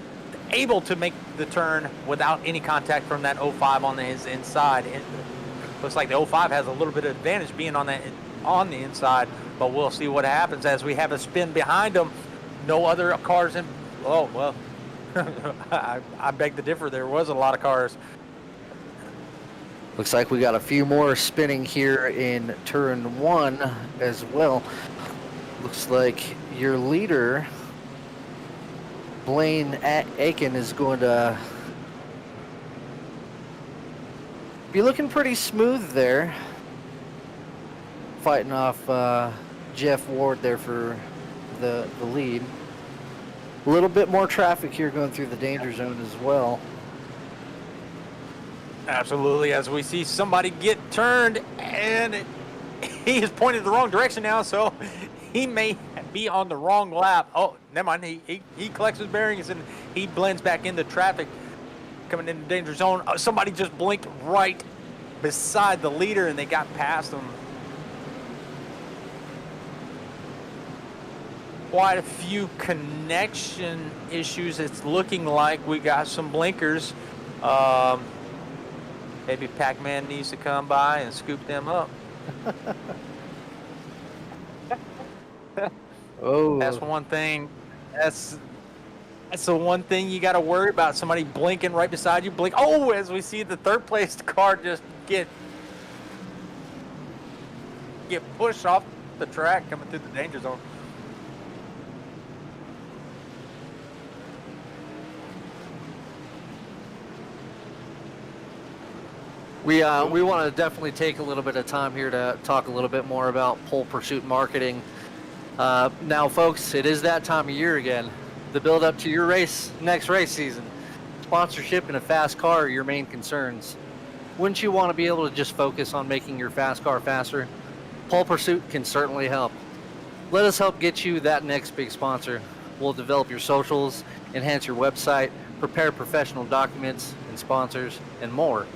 able to make the turn without any contact from that 05 on his inside. It looks like the 05 has a little bit of advantage being on the inside, but we'll see what happens as we have a spin behind him. No other cars in. Oh, well, I beg to differ. There was a lot of cars. Looks like we got a few more spinning here in turn 1 as well. Looks like your leader, Blaine Aiken, is going to be looking pretty smooth there. Fighting off Jeff Ward there for the lead. A little bit more traffic here going through the danger zone as well. Absolutely, as we see somebody get turned, and he is pointed the wrong direction now, so he may be on the wrong lap. Oh, never mind. He collects his bearings and he blends back into traffic, coming into the danger zone. Somebody just blinked right beside the leader, and they got past him. Quite a few connection issues. It's looking like we got some blinkers. Maybe Pac-Man needs to come by and scoop them up. Oh, That's one thing. That's the one thing you got to worry about. Somebody blinking right beside you. Blink. Oh, as we see the third place car just get pushed off the track coming through the danger zone. We want to definitely take a little bit of time here to talk a little bit more about pole pursuit marketing. Now, folks, it is that time of year again. The build up to your next race season. Sponsorship and a fast car are your main concerns. Wouldn't you want to be able to just focus on making your fast car faster? Pole pursuit can certainly help. Let us help get you that next big sponsor. We'll develop your socials, enhance your website, prepare professional documents and sponsors, and more.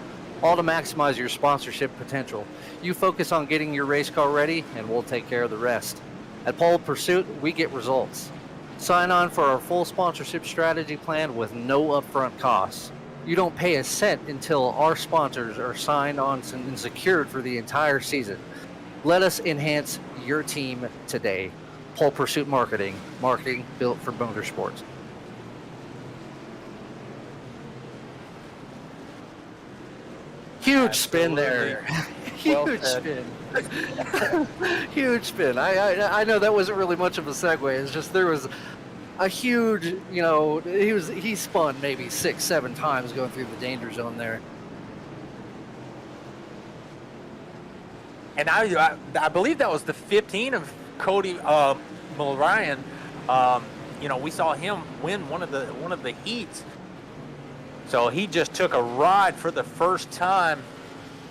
All to maximize your sponsorship potential. You focus on getting your race car ready, and we'll take care of the rest. At Pole Pursuit, we get results. Sign on for our full sponsorship strategy plan with no upfront costs. You don't pay a cent until our sponsors are signed on and secured for the entire season. Let us enhance your team today. Pole Pursuit Marketing. Marketing built for motorsports. Huge spin there. Huge spin. Huge spin. I know that wasn't really much of a segue. It's just there was a huge, he spun maybe 6-7 times going through the danger zone there. And I believe that was the 15 of Cody Mulryan. We saw him win one of the heats. So he just took a ride for the first time,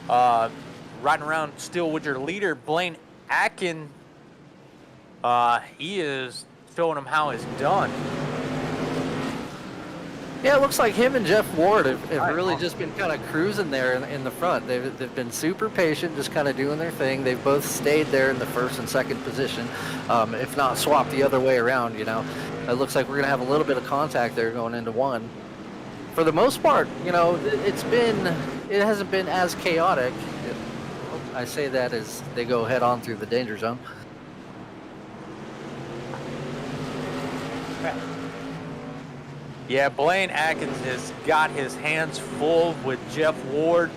riding around still with your leader, Blaine Aiken. He is showing him how it's done. Yeah, it looks like him and Jeff Ward have really just been kind of cruising there in the front. They've been super patient, just kind of doing their thing. They've both stayed there in the first and second position, if not swapped the other way around. It looks like we're going to have a little bit of contact there going into one. For the most part, it hasn't been as chaotic. I say that as they go head on through the danger zone. Yeah, Blaine Atkins has got his hands full with Jeff Ward,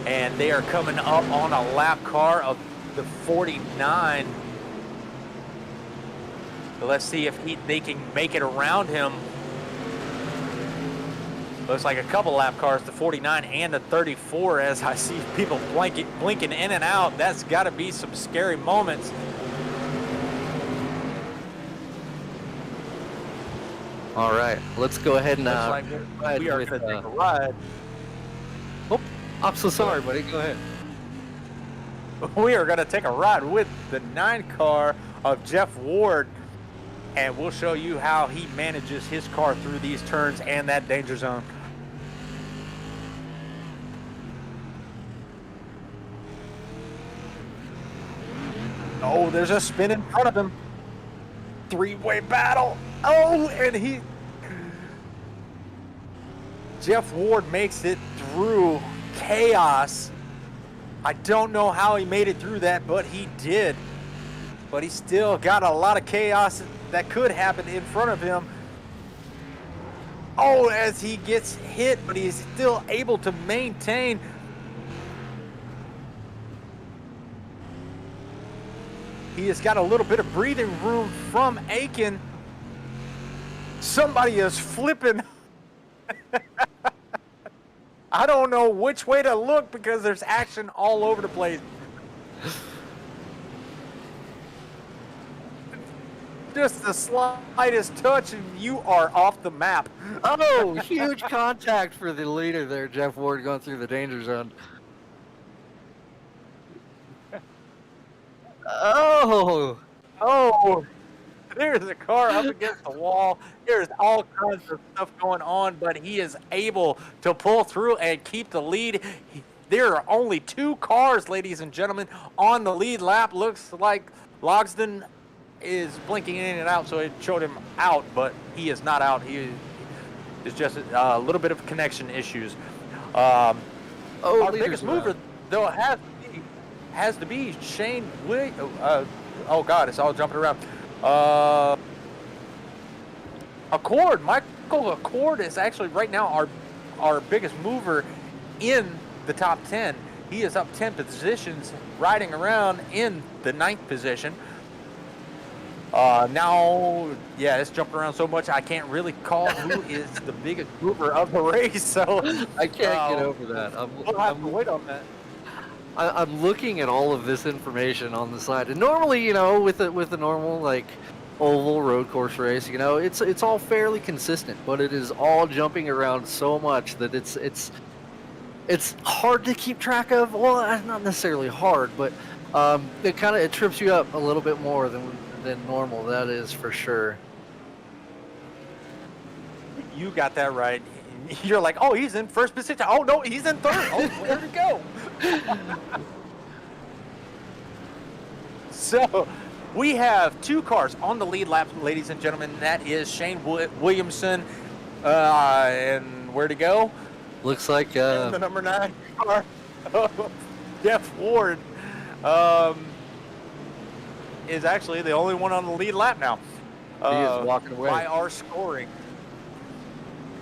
and they are coming up on a lap car of the 49. So let's see if they can make it around him. Looks like a couple lap cars, the 49 and the 34, as I see people blinking in and out. That's got to be some scary moments. All right, let's go ahead and we are going to take a ride. Oh, I'm so sorry, buddy. Go ahead. We are going to take a ride with the 9 car of Jeff Ward, and we'll show you how he manages his car through these turns and that danger zone. Oh, there's a spin in front of him. Three-way battle. Oh, and Jeff Ward makes it through chaos. I don't know how he made it through that, but he did. But he still got a lot of chaos that could happen in front of him. Oh, as he gets hit, but he's still able to maintain. He has got a little bit of breathing room from Aiken. Somebody is flipping. I don't know which way to look because there's action all over the place. Just the slightest touch and you are off the map. Oh, huge contact for the leader there, Jeff Ward, going through the danger zone. Oh, There's a car up against the wall. There's all kinds of stuff going on, but he is able to pull through and keep the lead. There are only 2 cars, ladies and gentlemen, on the lead lap. Looks like Logsdon is blinking in and out, so it showed him out, but he is not out. He is just a little bit of connection issues. Our biggest mover, though, has to be Shane oh God, it's all jumping around. Accord, Michael Accord is actually right now our biggest mover in the top 10. He is up 10 positions, riding around in the 9th position. Now, yeah, it's jumping around so much I can't really call who is the biggest mover of the race. So I can't get over that. We'll have to wait on that. I'm looking at all of this information on the side, and normally, you know, with a normal like oval road course race, you know, it's all fairly consistent, but it is all jumping around so much that it's hard to keep track of. Well, not necessarily hard, but it trips you up a little bit more than normal. That is for sure. You got that right. You're like, oh, he's in first position. Oh no, he's in third. Oh, where'd he go? So we have 2 cars on the lead lap, ladies and gentlemen. That is Shane Williamson, and where'd he go? Looks like the number 9 car, Jeff Ward, is actually the only one on the lead lap now. He is walking away by our scoring.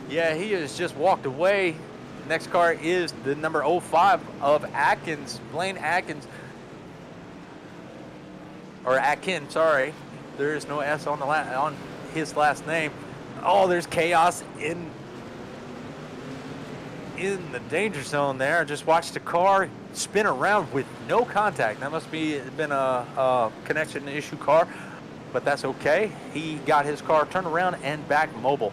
Yeah, he has just walked away. Next car is the number 05 of Atkins, Blaine Atkins. Or Atkin, sorry. There is no S on on his last name. Oh, there's chaos in the danger zone there. Just watched the car spin around with no contact. That must be been a connection issue car, but that's okay. He got his car turned around and back mobile.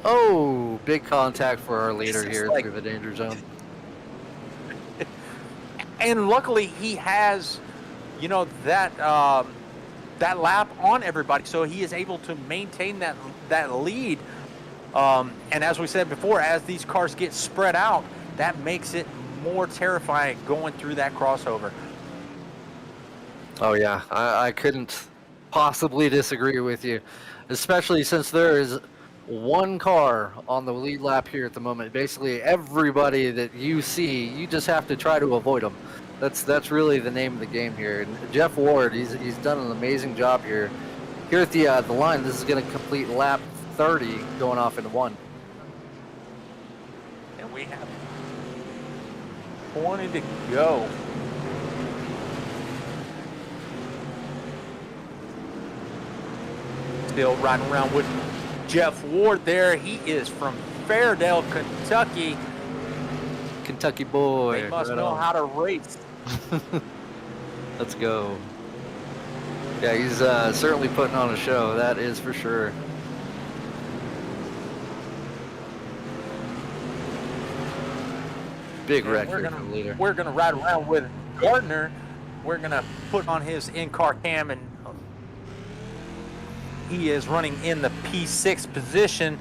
Oh, big contact for our leader here like, through the danger zone. And luckily he has, you know, that lap on everybody, so he is able to maintain that lead. And as we said before, as these cars get spread out, that makes it more terrifying going through that crossover. Oh yeah, I couldn't possibly disagree with you, especially since there is 1 car on the lead lap here at the moment. Basically everybody that you see, you just have to try to avoid them. That's really the name of the game here. And Jeff Ward, he's done an amazing job here. Here at the line, this is going to complete lap 30, going off into 1. And we have 20 to go. Still riding around with Jeff Ward there. He is from Fairdale, Kentucky. Kentucky boy. They must right know on. how to race. Let's go. Yeah, he's certainly putting on a show, that is for sure. Big wreck here for the leader. We're gonna ride around with Gardner. We're gonna put on his in-car cam, and he is running in the P6 position.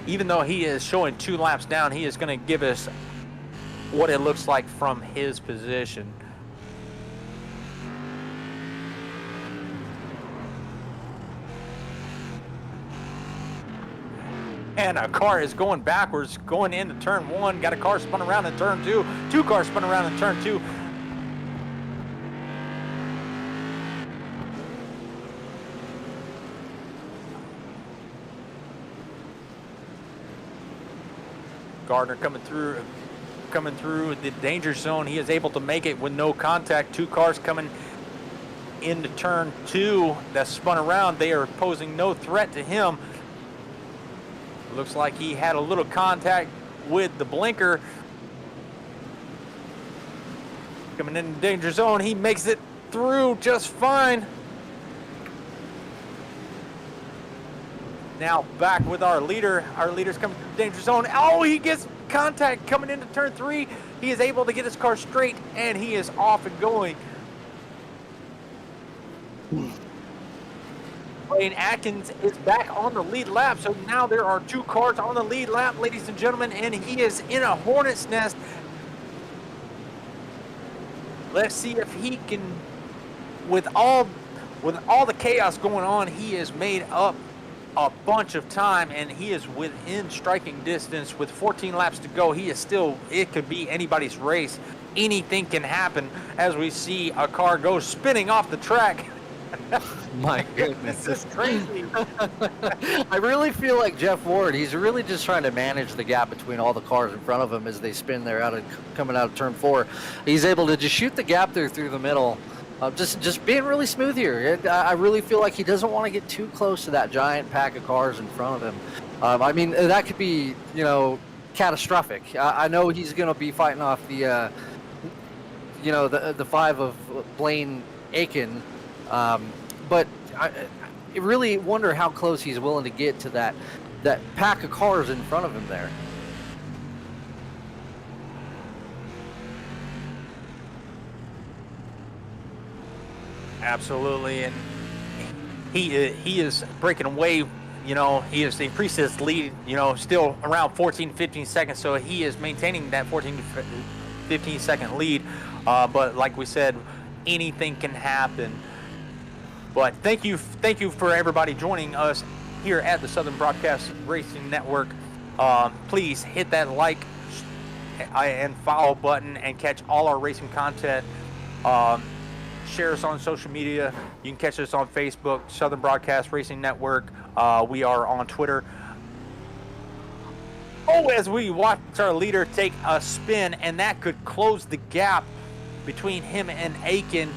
Even though he is showing 2 laps down, he is going to give us what it looks like from his position. And a car is going backwards, going into turn 1. Got a car spun around in turn 2. 2 cars spun around in turn 2. Gardner coming through the danger zone. He is able to make it with no contact. 2 cars coming into turn 2 that spun around. They are posing no threat to him. Looks like he had a little contact with the blinker. Coming in the danger zone, he makes it through just fine. Now back with our leader. Our leader's coming to the danger zone. Oh, he gets contact coming into turn 3. He is able to get his car straight, and he is off and going. Blaine Atkins is back on the lead lap, so now there are 2 cars on the lead lap, ladies and gentlemen, and he is in a hornet's nest. Let's see if he can, with all the chaos going on, he has made up a bunch of time, and he is within striking distance with 14 laps to go. He is still, it could be anybody's race. Anything can happen as we see a car go spinning off the track. My goodness. This is crazy. I really feel like Jeff Ward, he's really just trying to manage the gap between all the cars in front of him as they spin there coming out of turn 4. He's able to just shoot the gap there through the middle. Just being really smooth here. I really feel like he doesn't want to get too close to that giant pack of cars in front of him. I mean, that could be, catastrophic. I know he's going to be fighting off the, the 5 of Blaine Aiken. But I really wonder how close he's willing to get to that pack of cars in front of him there. Absolutely, and he is breaking away. He has increased his lead. Still around 14-15 seconds. So he is maintaining that 14 to 15 second lead. But like we said, anything can happen. But thank you for everybody joining us here at the Southern Broadcast Racing Network. Please hit that like and follow button and catch all our racing content. Share us on social media. You can catch us on Facebook, Southern Broadcast Racing Network. We are on Twitter. Oh, as we watch our leader take a spin, and that could close the gap between him and Aiken.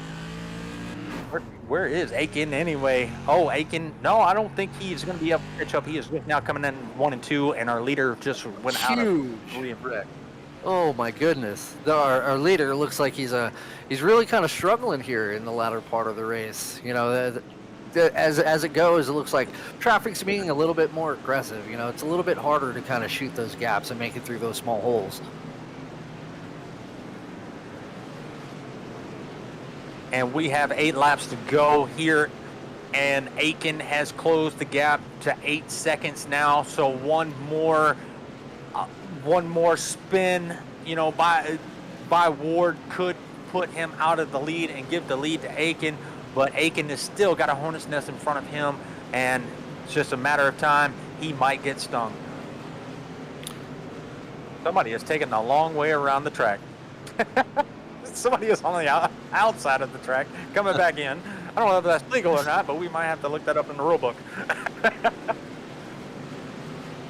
Where is Aiken anyway? Oh, Aiken. No, I don't think he's going to be able to catch up. He is now coming in 1 and 2, and our leader just went out of wreck. Oh my goodness! Our leader looks like he's really kind of struggling here in the latter part of the race. As it goes, it looks like traffic's being a little bit more aggressive. It's a little bit harder to kind of shoot those gaps and make it through those small holes. And we have 8 laps to go here, and Aiken has closed the gap to 8 seconds now. So one more spin, by Ward could put him out of the lead and give the lead to Aiken. But Aiken has still got a hornet's nest in front of him, and it's just a matter of time. He might get stung. Somebody is taking the long way around the track. Somebody is on the outside of the track coming back in. I don't know if that's legal or not, but we might have to look that up in the rule book.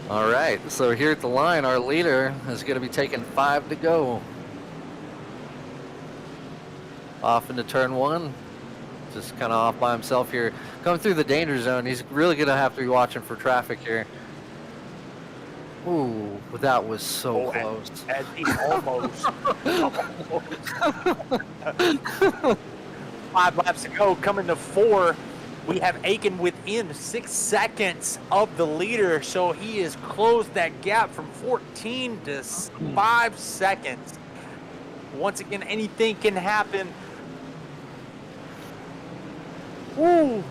All right, so here at the line, our leader is going to be taking 5 to go. Off into turn 1. Just kind of off by himself here. Coming through the danger zone. He's really going to have to be watching for traffic here. Ooh, but that was so close. Almost. 5 laps to go, coming to 4. We have Aiken within 6 seconds of the leader, so he has closed that gap from 14 to 5 seconds. Once again, anything can happen. Ooh,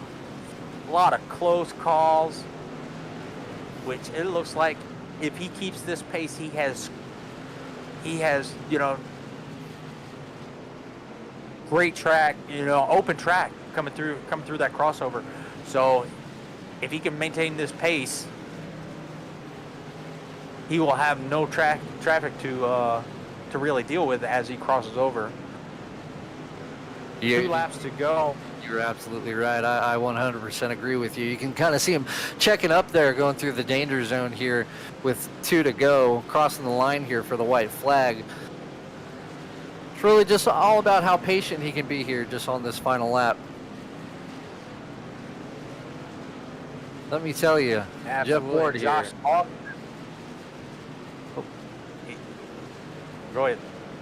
a lot of close calls, which it looks like if he keeps this pace, he he has, great track, open track coming through that crossover. So if he can maintain this pace, he will have no traffic to really deal with as he crosses over. Yeah. 2 laps to go. You're absolutely right. I 100% agree with you. You can kind of see him checking up there, going through the danger zone here with 2 to go, crossing the line here for the white flag. It's really just all about how patient he can be here just on this final lap. Let me tell you, Jeff Absolutely. Ward Josh here. Hawk. Go ahead.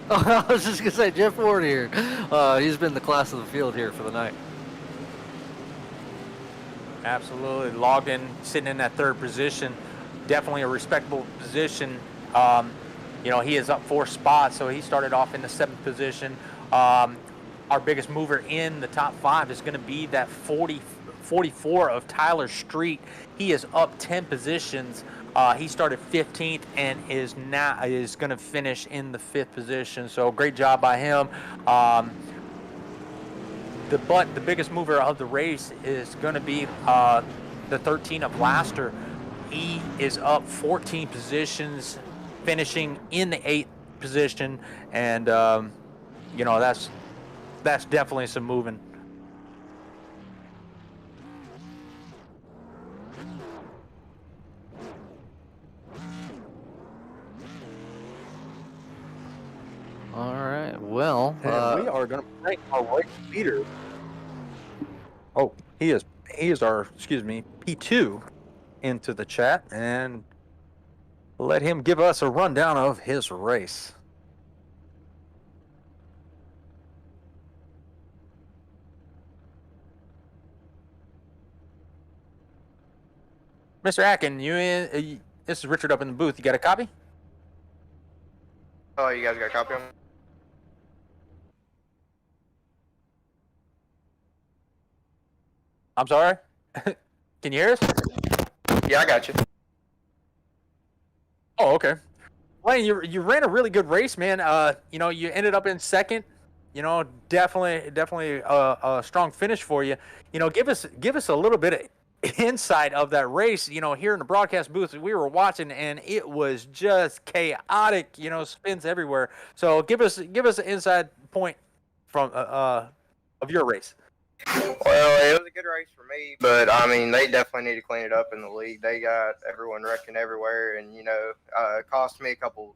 I was just going to say, Jeff Ward here. He's been the class of the field here for the night. Absolutely. Logged in, sitting in that 3rd position. Definitely a respectable position. He is up 4 spots, so he started off in the 7th position. Our biggest mover in the top 5 is going to be that 44 of Tyler Street. He is up 10 positions. He started 15th and is going to finish in the 5th position. So great job by him. The biggest mover of the race is going to be the 13 of Laster. He is up 14 positions, finishing in the 8th position, and that's definitely some moving. All right. Well, We are going to bring our race leader. Oh, he is our P2 into the chat, and let him give us a rundown of his race. Mr. Atkin, this is Richard up in the booth. You got a copy? Oh, you guys got a copy of them? I'm sorry? Can you hear us? Yeah, I got you. Oh, okay. Wayne, you ran a really good race, man. You ended up in 2nd. Definitely a strong finish for you. Give us a little bit of insight of that race. Here in the broadcast booth, we were watching, and it was just chaotic. Spins everywhere. So give us an inside point from of your race. Well, it was a good race for me, but I mean, they definitely need to clean it up in the league. They got everyone wrecking everywhere, and it cost me a couple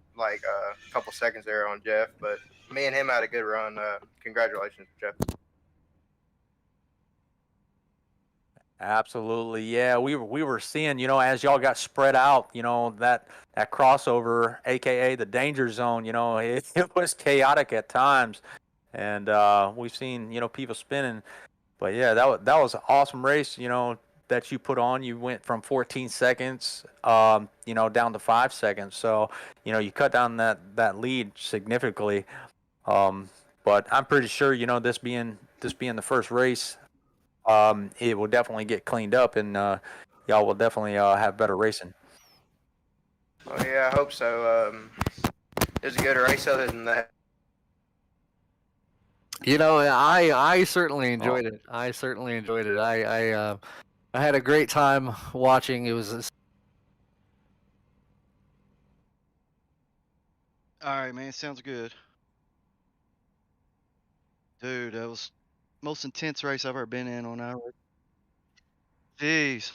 seconds there on Jeff, but me and him had a good run. Congratulations, Jeff. Absolutely, yeah. We were seeing, as y'all got spread out, that crossover, aka the danger zone. It was chaotic at times, and we've seen people spinning. But yeah, that was an awesome race. That you put on. You went from 14 seconds, down to 5 seconds. So you cut down that lead significantly. But I'm pretty sure this being the first race. It will definitely get cleaned up, and y'all will definitely have better racing. Oh yeah, I hope so. It was a good race. Other than that, I certainly enjoyed it. I had a great time watching. It was. All right, man. Sounds good. Dude, that was most intense race I've ever been in on our. Jeez.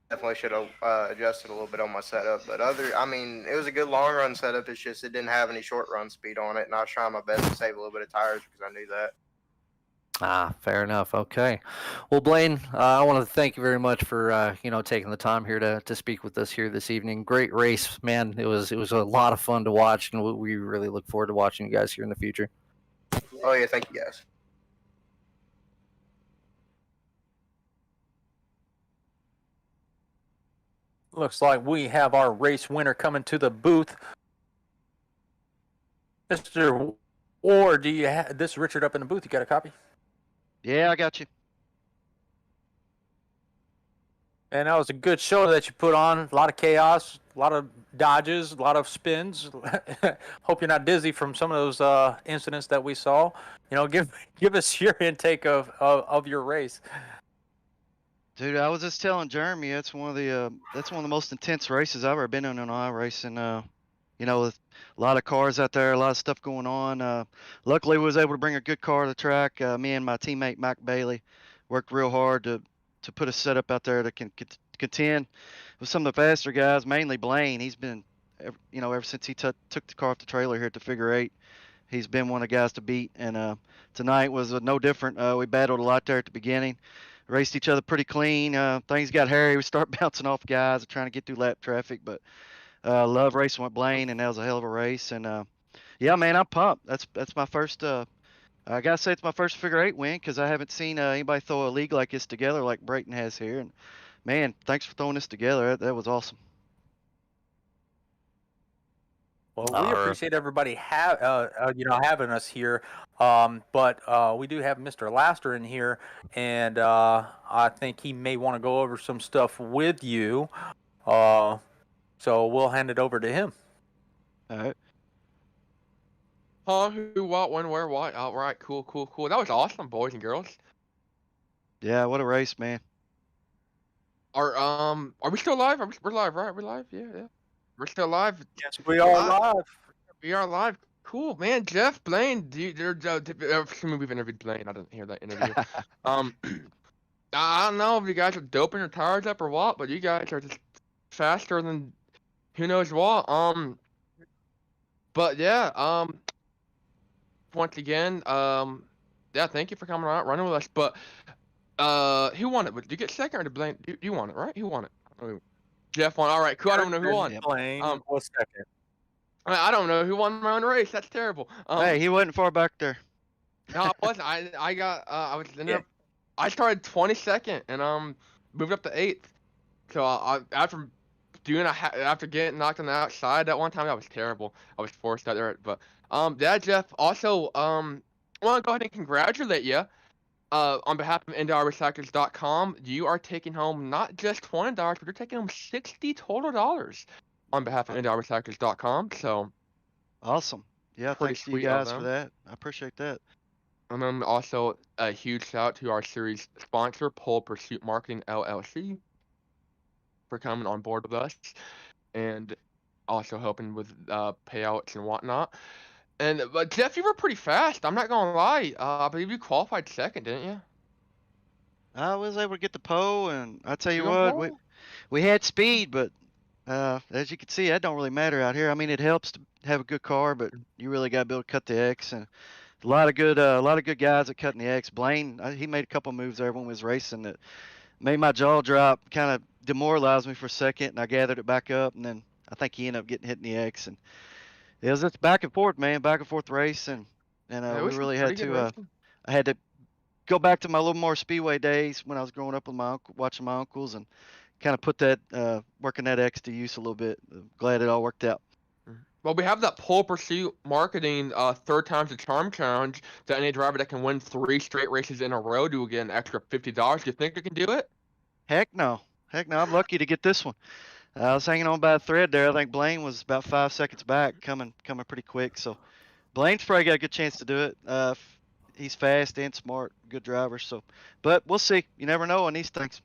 definitely should have adjusted a little bit on my setup. But it was a good long run setup. It's just it didn't have any short run speed on it, and I was trying my best to save a little bit of tires because I knew that. Fair enough. Okay. Well, Blaine, I want to thank you very much for taking the time here to speak with us here this evening. Great race, man. It was a lot of fun to watch, and we really look forward to watching you guys here in the future. Oh yeah, thank you guys. Looks like we have our race winner coming to the booth. Mr. Ward, do you have this? Richard up in the booth. You got a copy? Yeah, I got you. And that was a good show that you put on. A lot of chaos, a lot of dodges, a lot of spins. Hope you're not dizzy from some of those incidents that we saw. Give us your intake of your race. Dude, I was just telling Jeremy that's one of the most intense races I've ever been in iRacing. With a lot of cars out there, a lot of stuff going on. Luckily, we was able to bring a good car to the track. Me and my teammate Mike Bailey worked real hard to put a setup out there that can contend with some of the faster guys, mainly Blaine. He's been, ever since he took the car off the trailer here at the figure eight, he's been one of the guys to beat. And tonight was no different. We battled a lot there at the beginning. Raced each other pretty clean. Things got hairy. We start bouncing off guys trying to get through lap traffic, but love racing with Blaine, and that was a hell of a race. And yeah, man, I'm pumped. That's my first. I gotta say it's my first figure eight win because I haven't seen anybody throw a league like this together like Brayton has here. And man, thanks for throwing this together. That was awesome. Well, we appreciate everybody having us here, but we do have Mr. Laster in here, and I think he may want to go over some stuff with you. So we'll hand it over to him. All right. Who, what, when, where, what? All right, cool. That was awesome, boys and girls. Yeah, what a race, man. Are we still live? We're live, right? We're live. Yeah. We're still live. Yes, we are live. We are live. Cool, man. Jeff, Blaine. Assuming we've interviewed Blaine. I didn't hear that interview. I don't know if you guys are doping your tires up or what, but you guys are just faster than who knows what. But yeah. Once again, yeah. Thank you for coming out, running with us. But who won it? Did you get second or did Blaine? You won it, right? Who won it? Jeff won. All right, cool. I don't know who won. Blaine was second. I don't know who won my own race. That's terrible. Hey, he wasn't far back there. No, I wasn't. I got. I was in there. I started 22nd and moved up to 8th. So after getting knocked on the outside that one time, that was terrible. I was forced out there. But yeah, Jeff. Also, I want to go ahead and congratulate you. On behalf of IndyAutoRecyclers.com, you are taking home not just $20, but you're taking home $60 total on behalf of IndyAutoRecyclers.com. So awesome. Yeah, thanks to you guys for that. I appreciate that. And then also a huge shout out to our series sponsor, Pole Pursuit Marketing LLC, for coming on board with us and also helping with payouts and whatnot. But Jeff, you were pretty fast. I'm not gonna lie. I believe you qualified second, didn't you? I was able to get the pole, and I tell you what, we had speed, but as you can see, that don't really matter out here. I mean, it helps to have a good car, but you really got to be able to cut the X. And a lot of good guys at cutting the X. Blaine, he made a couple moves there when we was racing that made my jaw drop, kind of demoralized me for a second, and I gathered it back up, and then I think he ended up getting hit in the X. And it was just back and forth, man, back and forth race, and we really had to. I had to go back to my little more speedway days when I was growing up with watching my uncles, and kind of put that working that X to use a little bit. Glad it all worked out. Well, we have that Pole Pursuit Marketing third time's the charm challenge that any driver that can win 3 straight races in a row do get an extra $50. Do you think they can do it? Heck no. I'm lucky to get this one. I was hanging on by a thread there. I think Blaine was about 5 seconds back, coming pretty quick. So Blaine's probably got a good chance to do it. He's fast and smart, good driver. So, but we'll see. You never know on these things.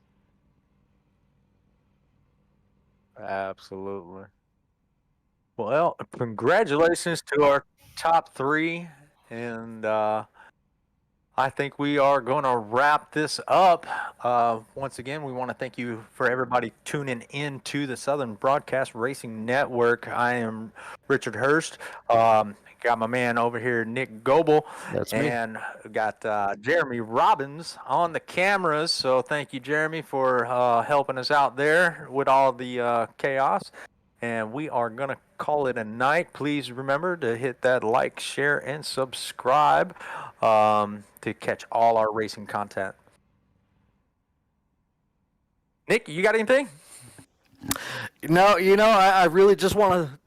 Absolutely. Well, congratulations to our top 3, and I think we are going to wrap this up. Once again, we want to thank you for everybody tuning in to the Southern Broadcast Racing Network. I am Richard Hurst. Got my man over here, Nick Goebel. That's me. And got Jeremy Robbins on the cameras. So thank you, Jeremy, for helping us out there with all the chaos. And we are going to call it a night. Please remember to hit that like, share, and subscribe to catch all our racing content. Nick, you got anything? No, I really just want to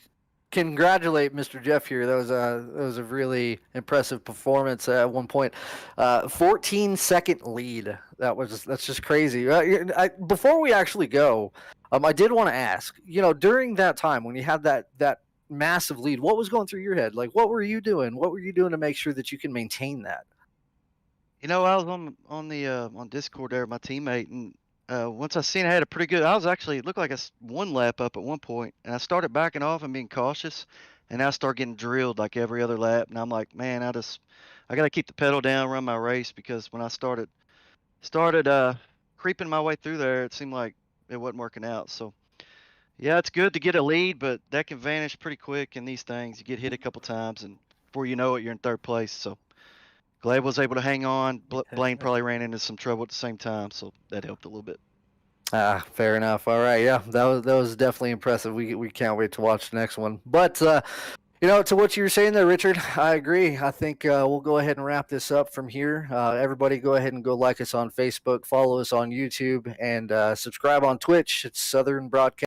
congratulate Mr. Jeff here. That was a really impressive performance at one point. 14-second lead. That's just crazy. Before we actually go, I did want to ask. During that time when you had that massive lead, what was going through your head? Like, what were you doing? What were you doing to make sure that you can maintain that? I was on Discord there with my teammate, and once I seen I had a pretty good, I was actually, it looked like one lap up at one point, and I started backing off and being cautious, and I started getting drilled like every other lap, and I'm like, man, I got to keep the pedal down, run my race, because when I started creeping my way through there, it seemed like it wasn't working out. So yeah, it's good to get a lead, but that can vanish pretty quick in these things. You get hit a couple times, and before you know it, you're in third place. So glad was able to hang on. Blaine probably ran into some trouble at the same time, so that helped a little bit. Fair enough. All right, yeah, that was definitely impressive. We can't wait to watch the next one. But to what you were saying there, Richard, I agree. I think we'll go ahead and wrap this up from here. Everybody, go ahead and go like us on Facebook, follow us on YouTube, and subscribe on Twitch. It's Southern Broadcast.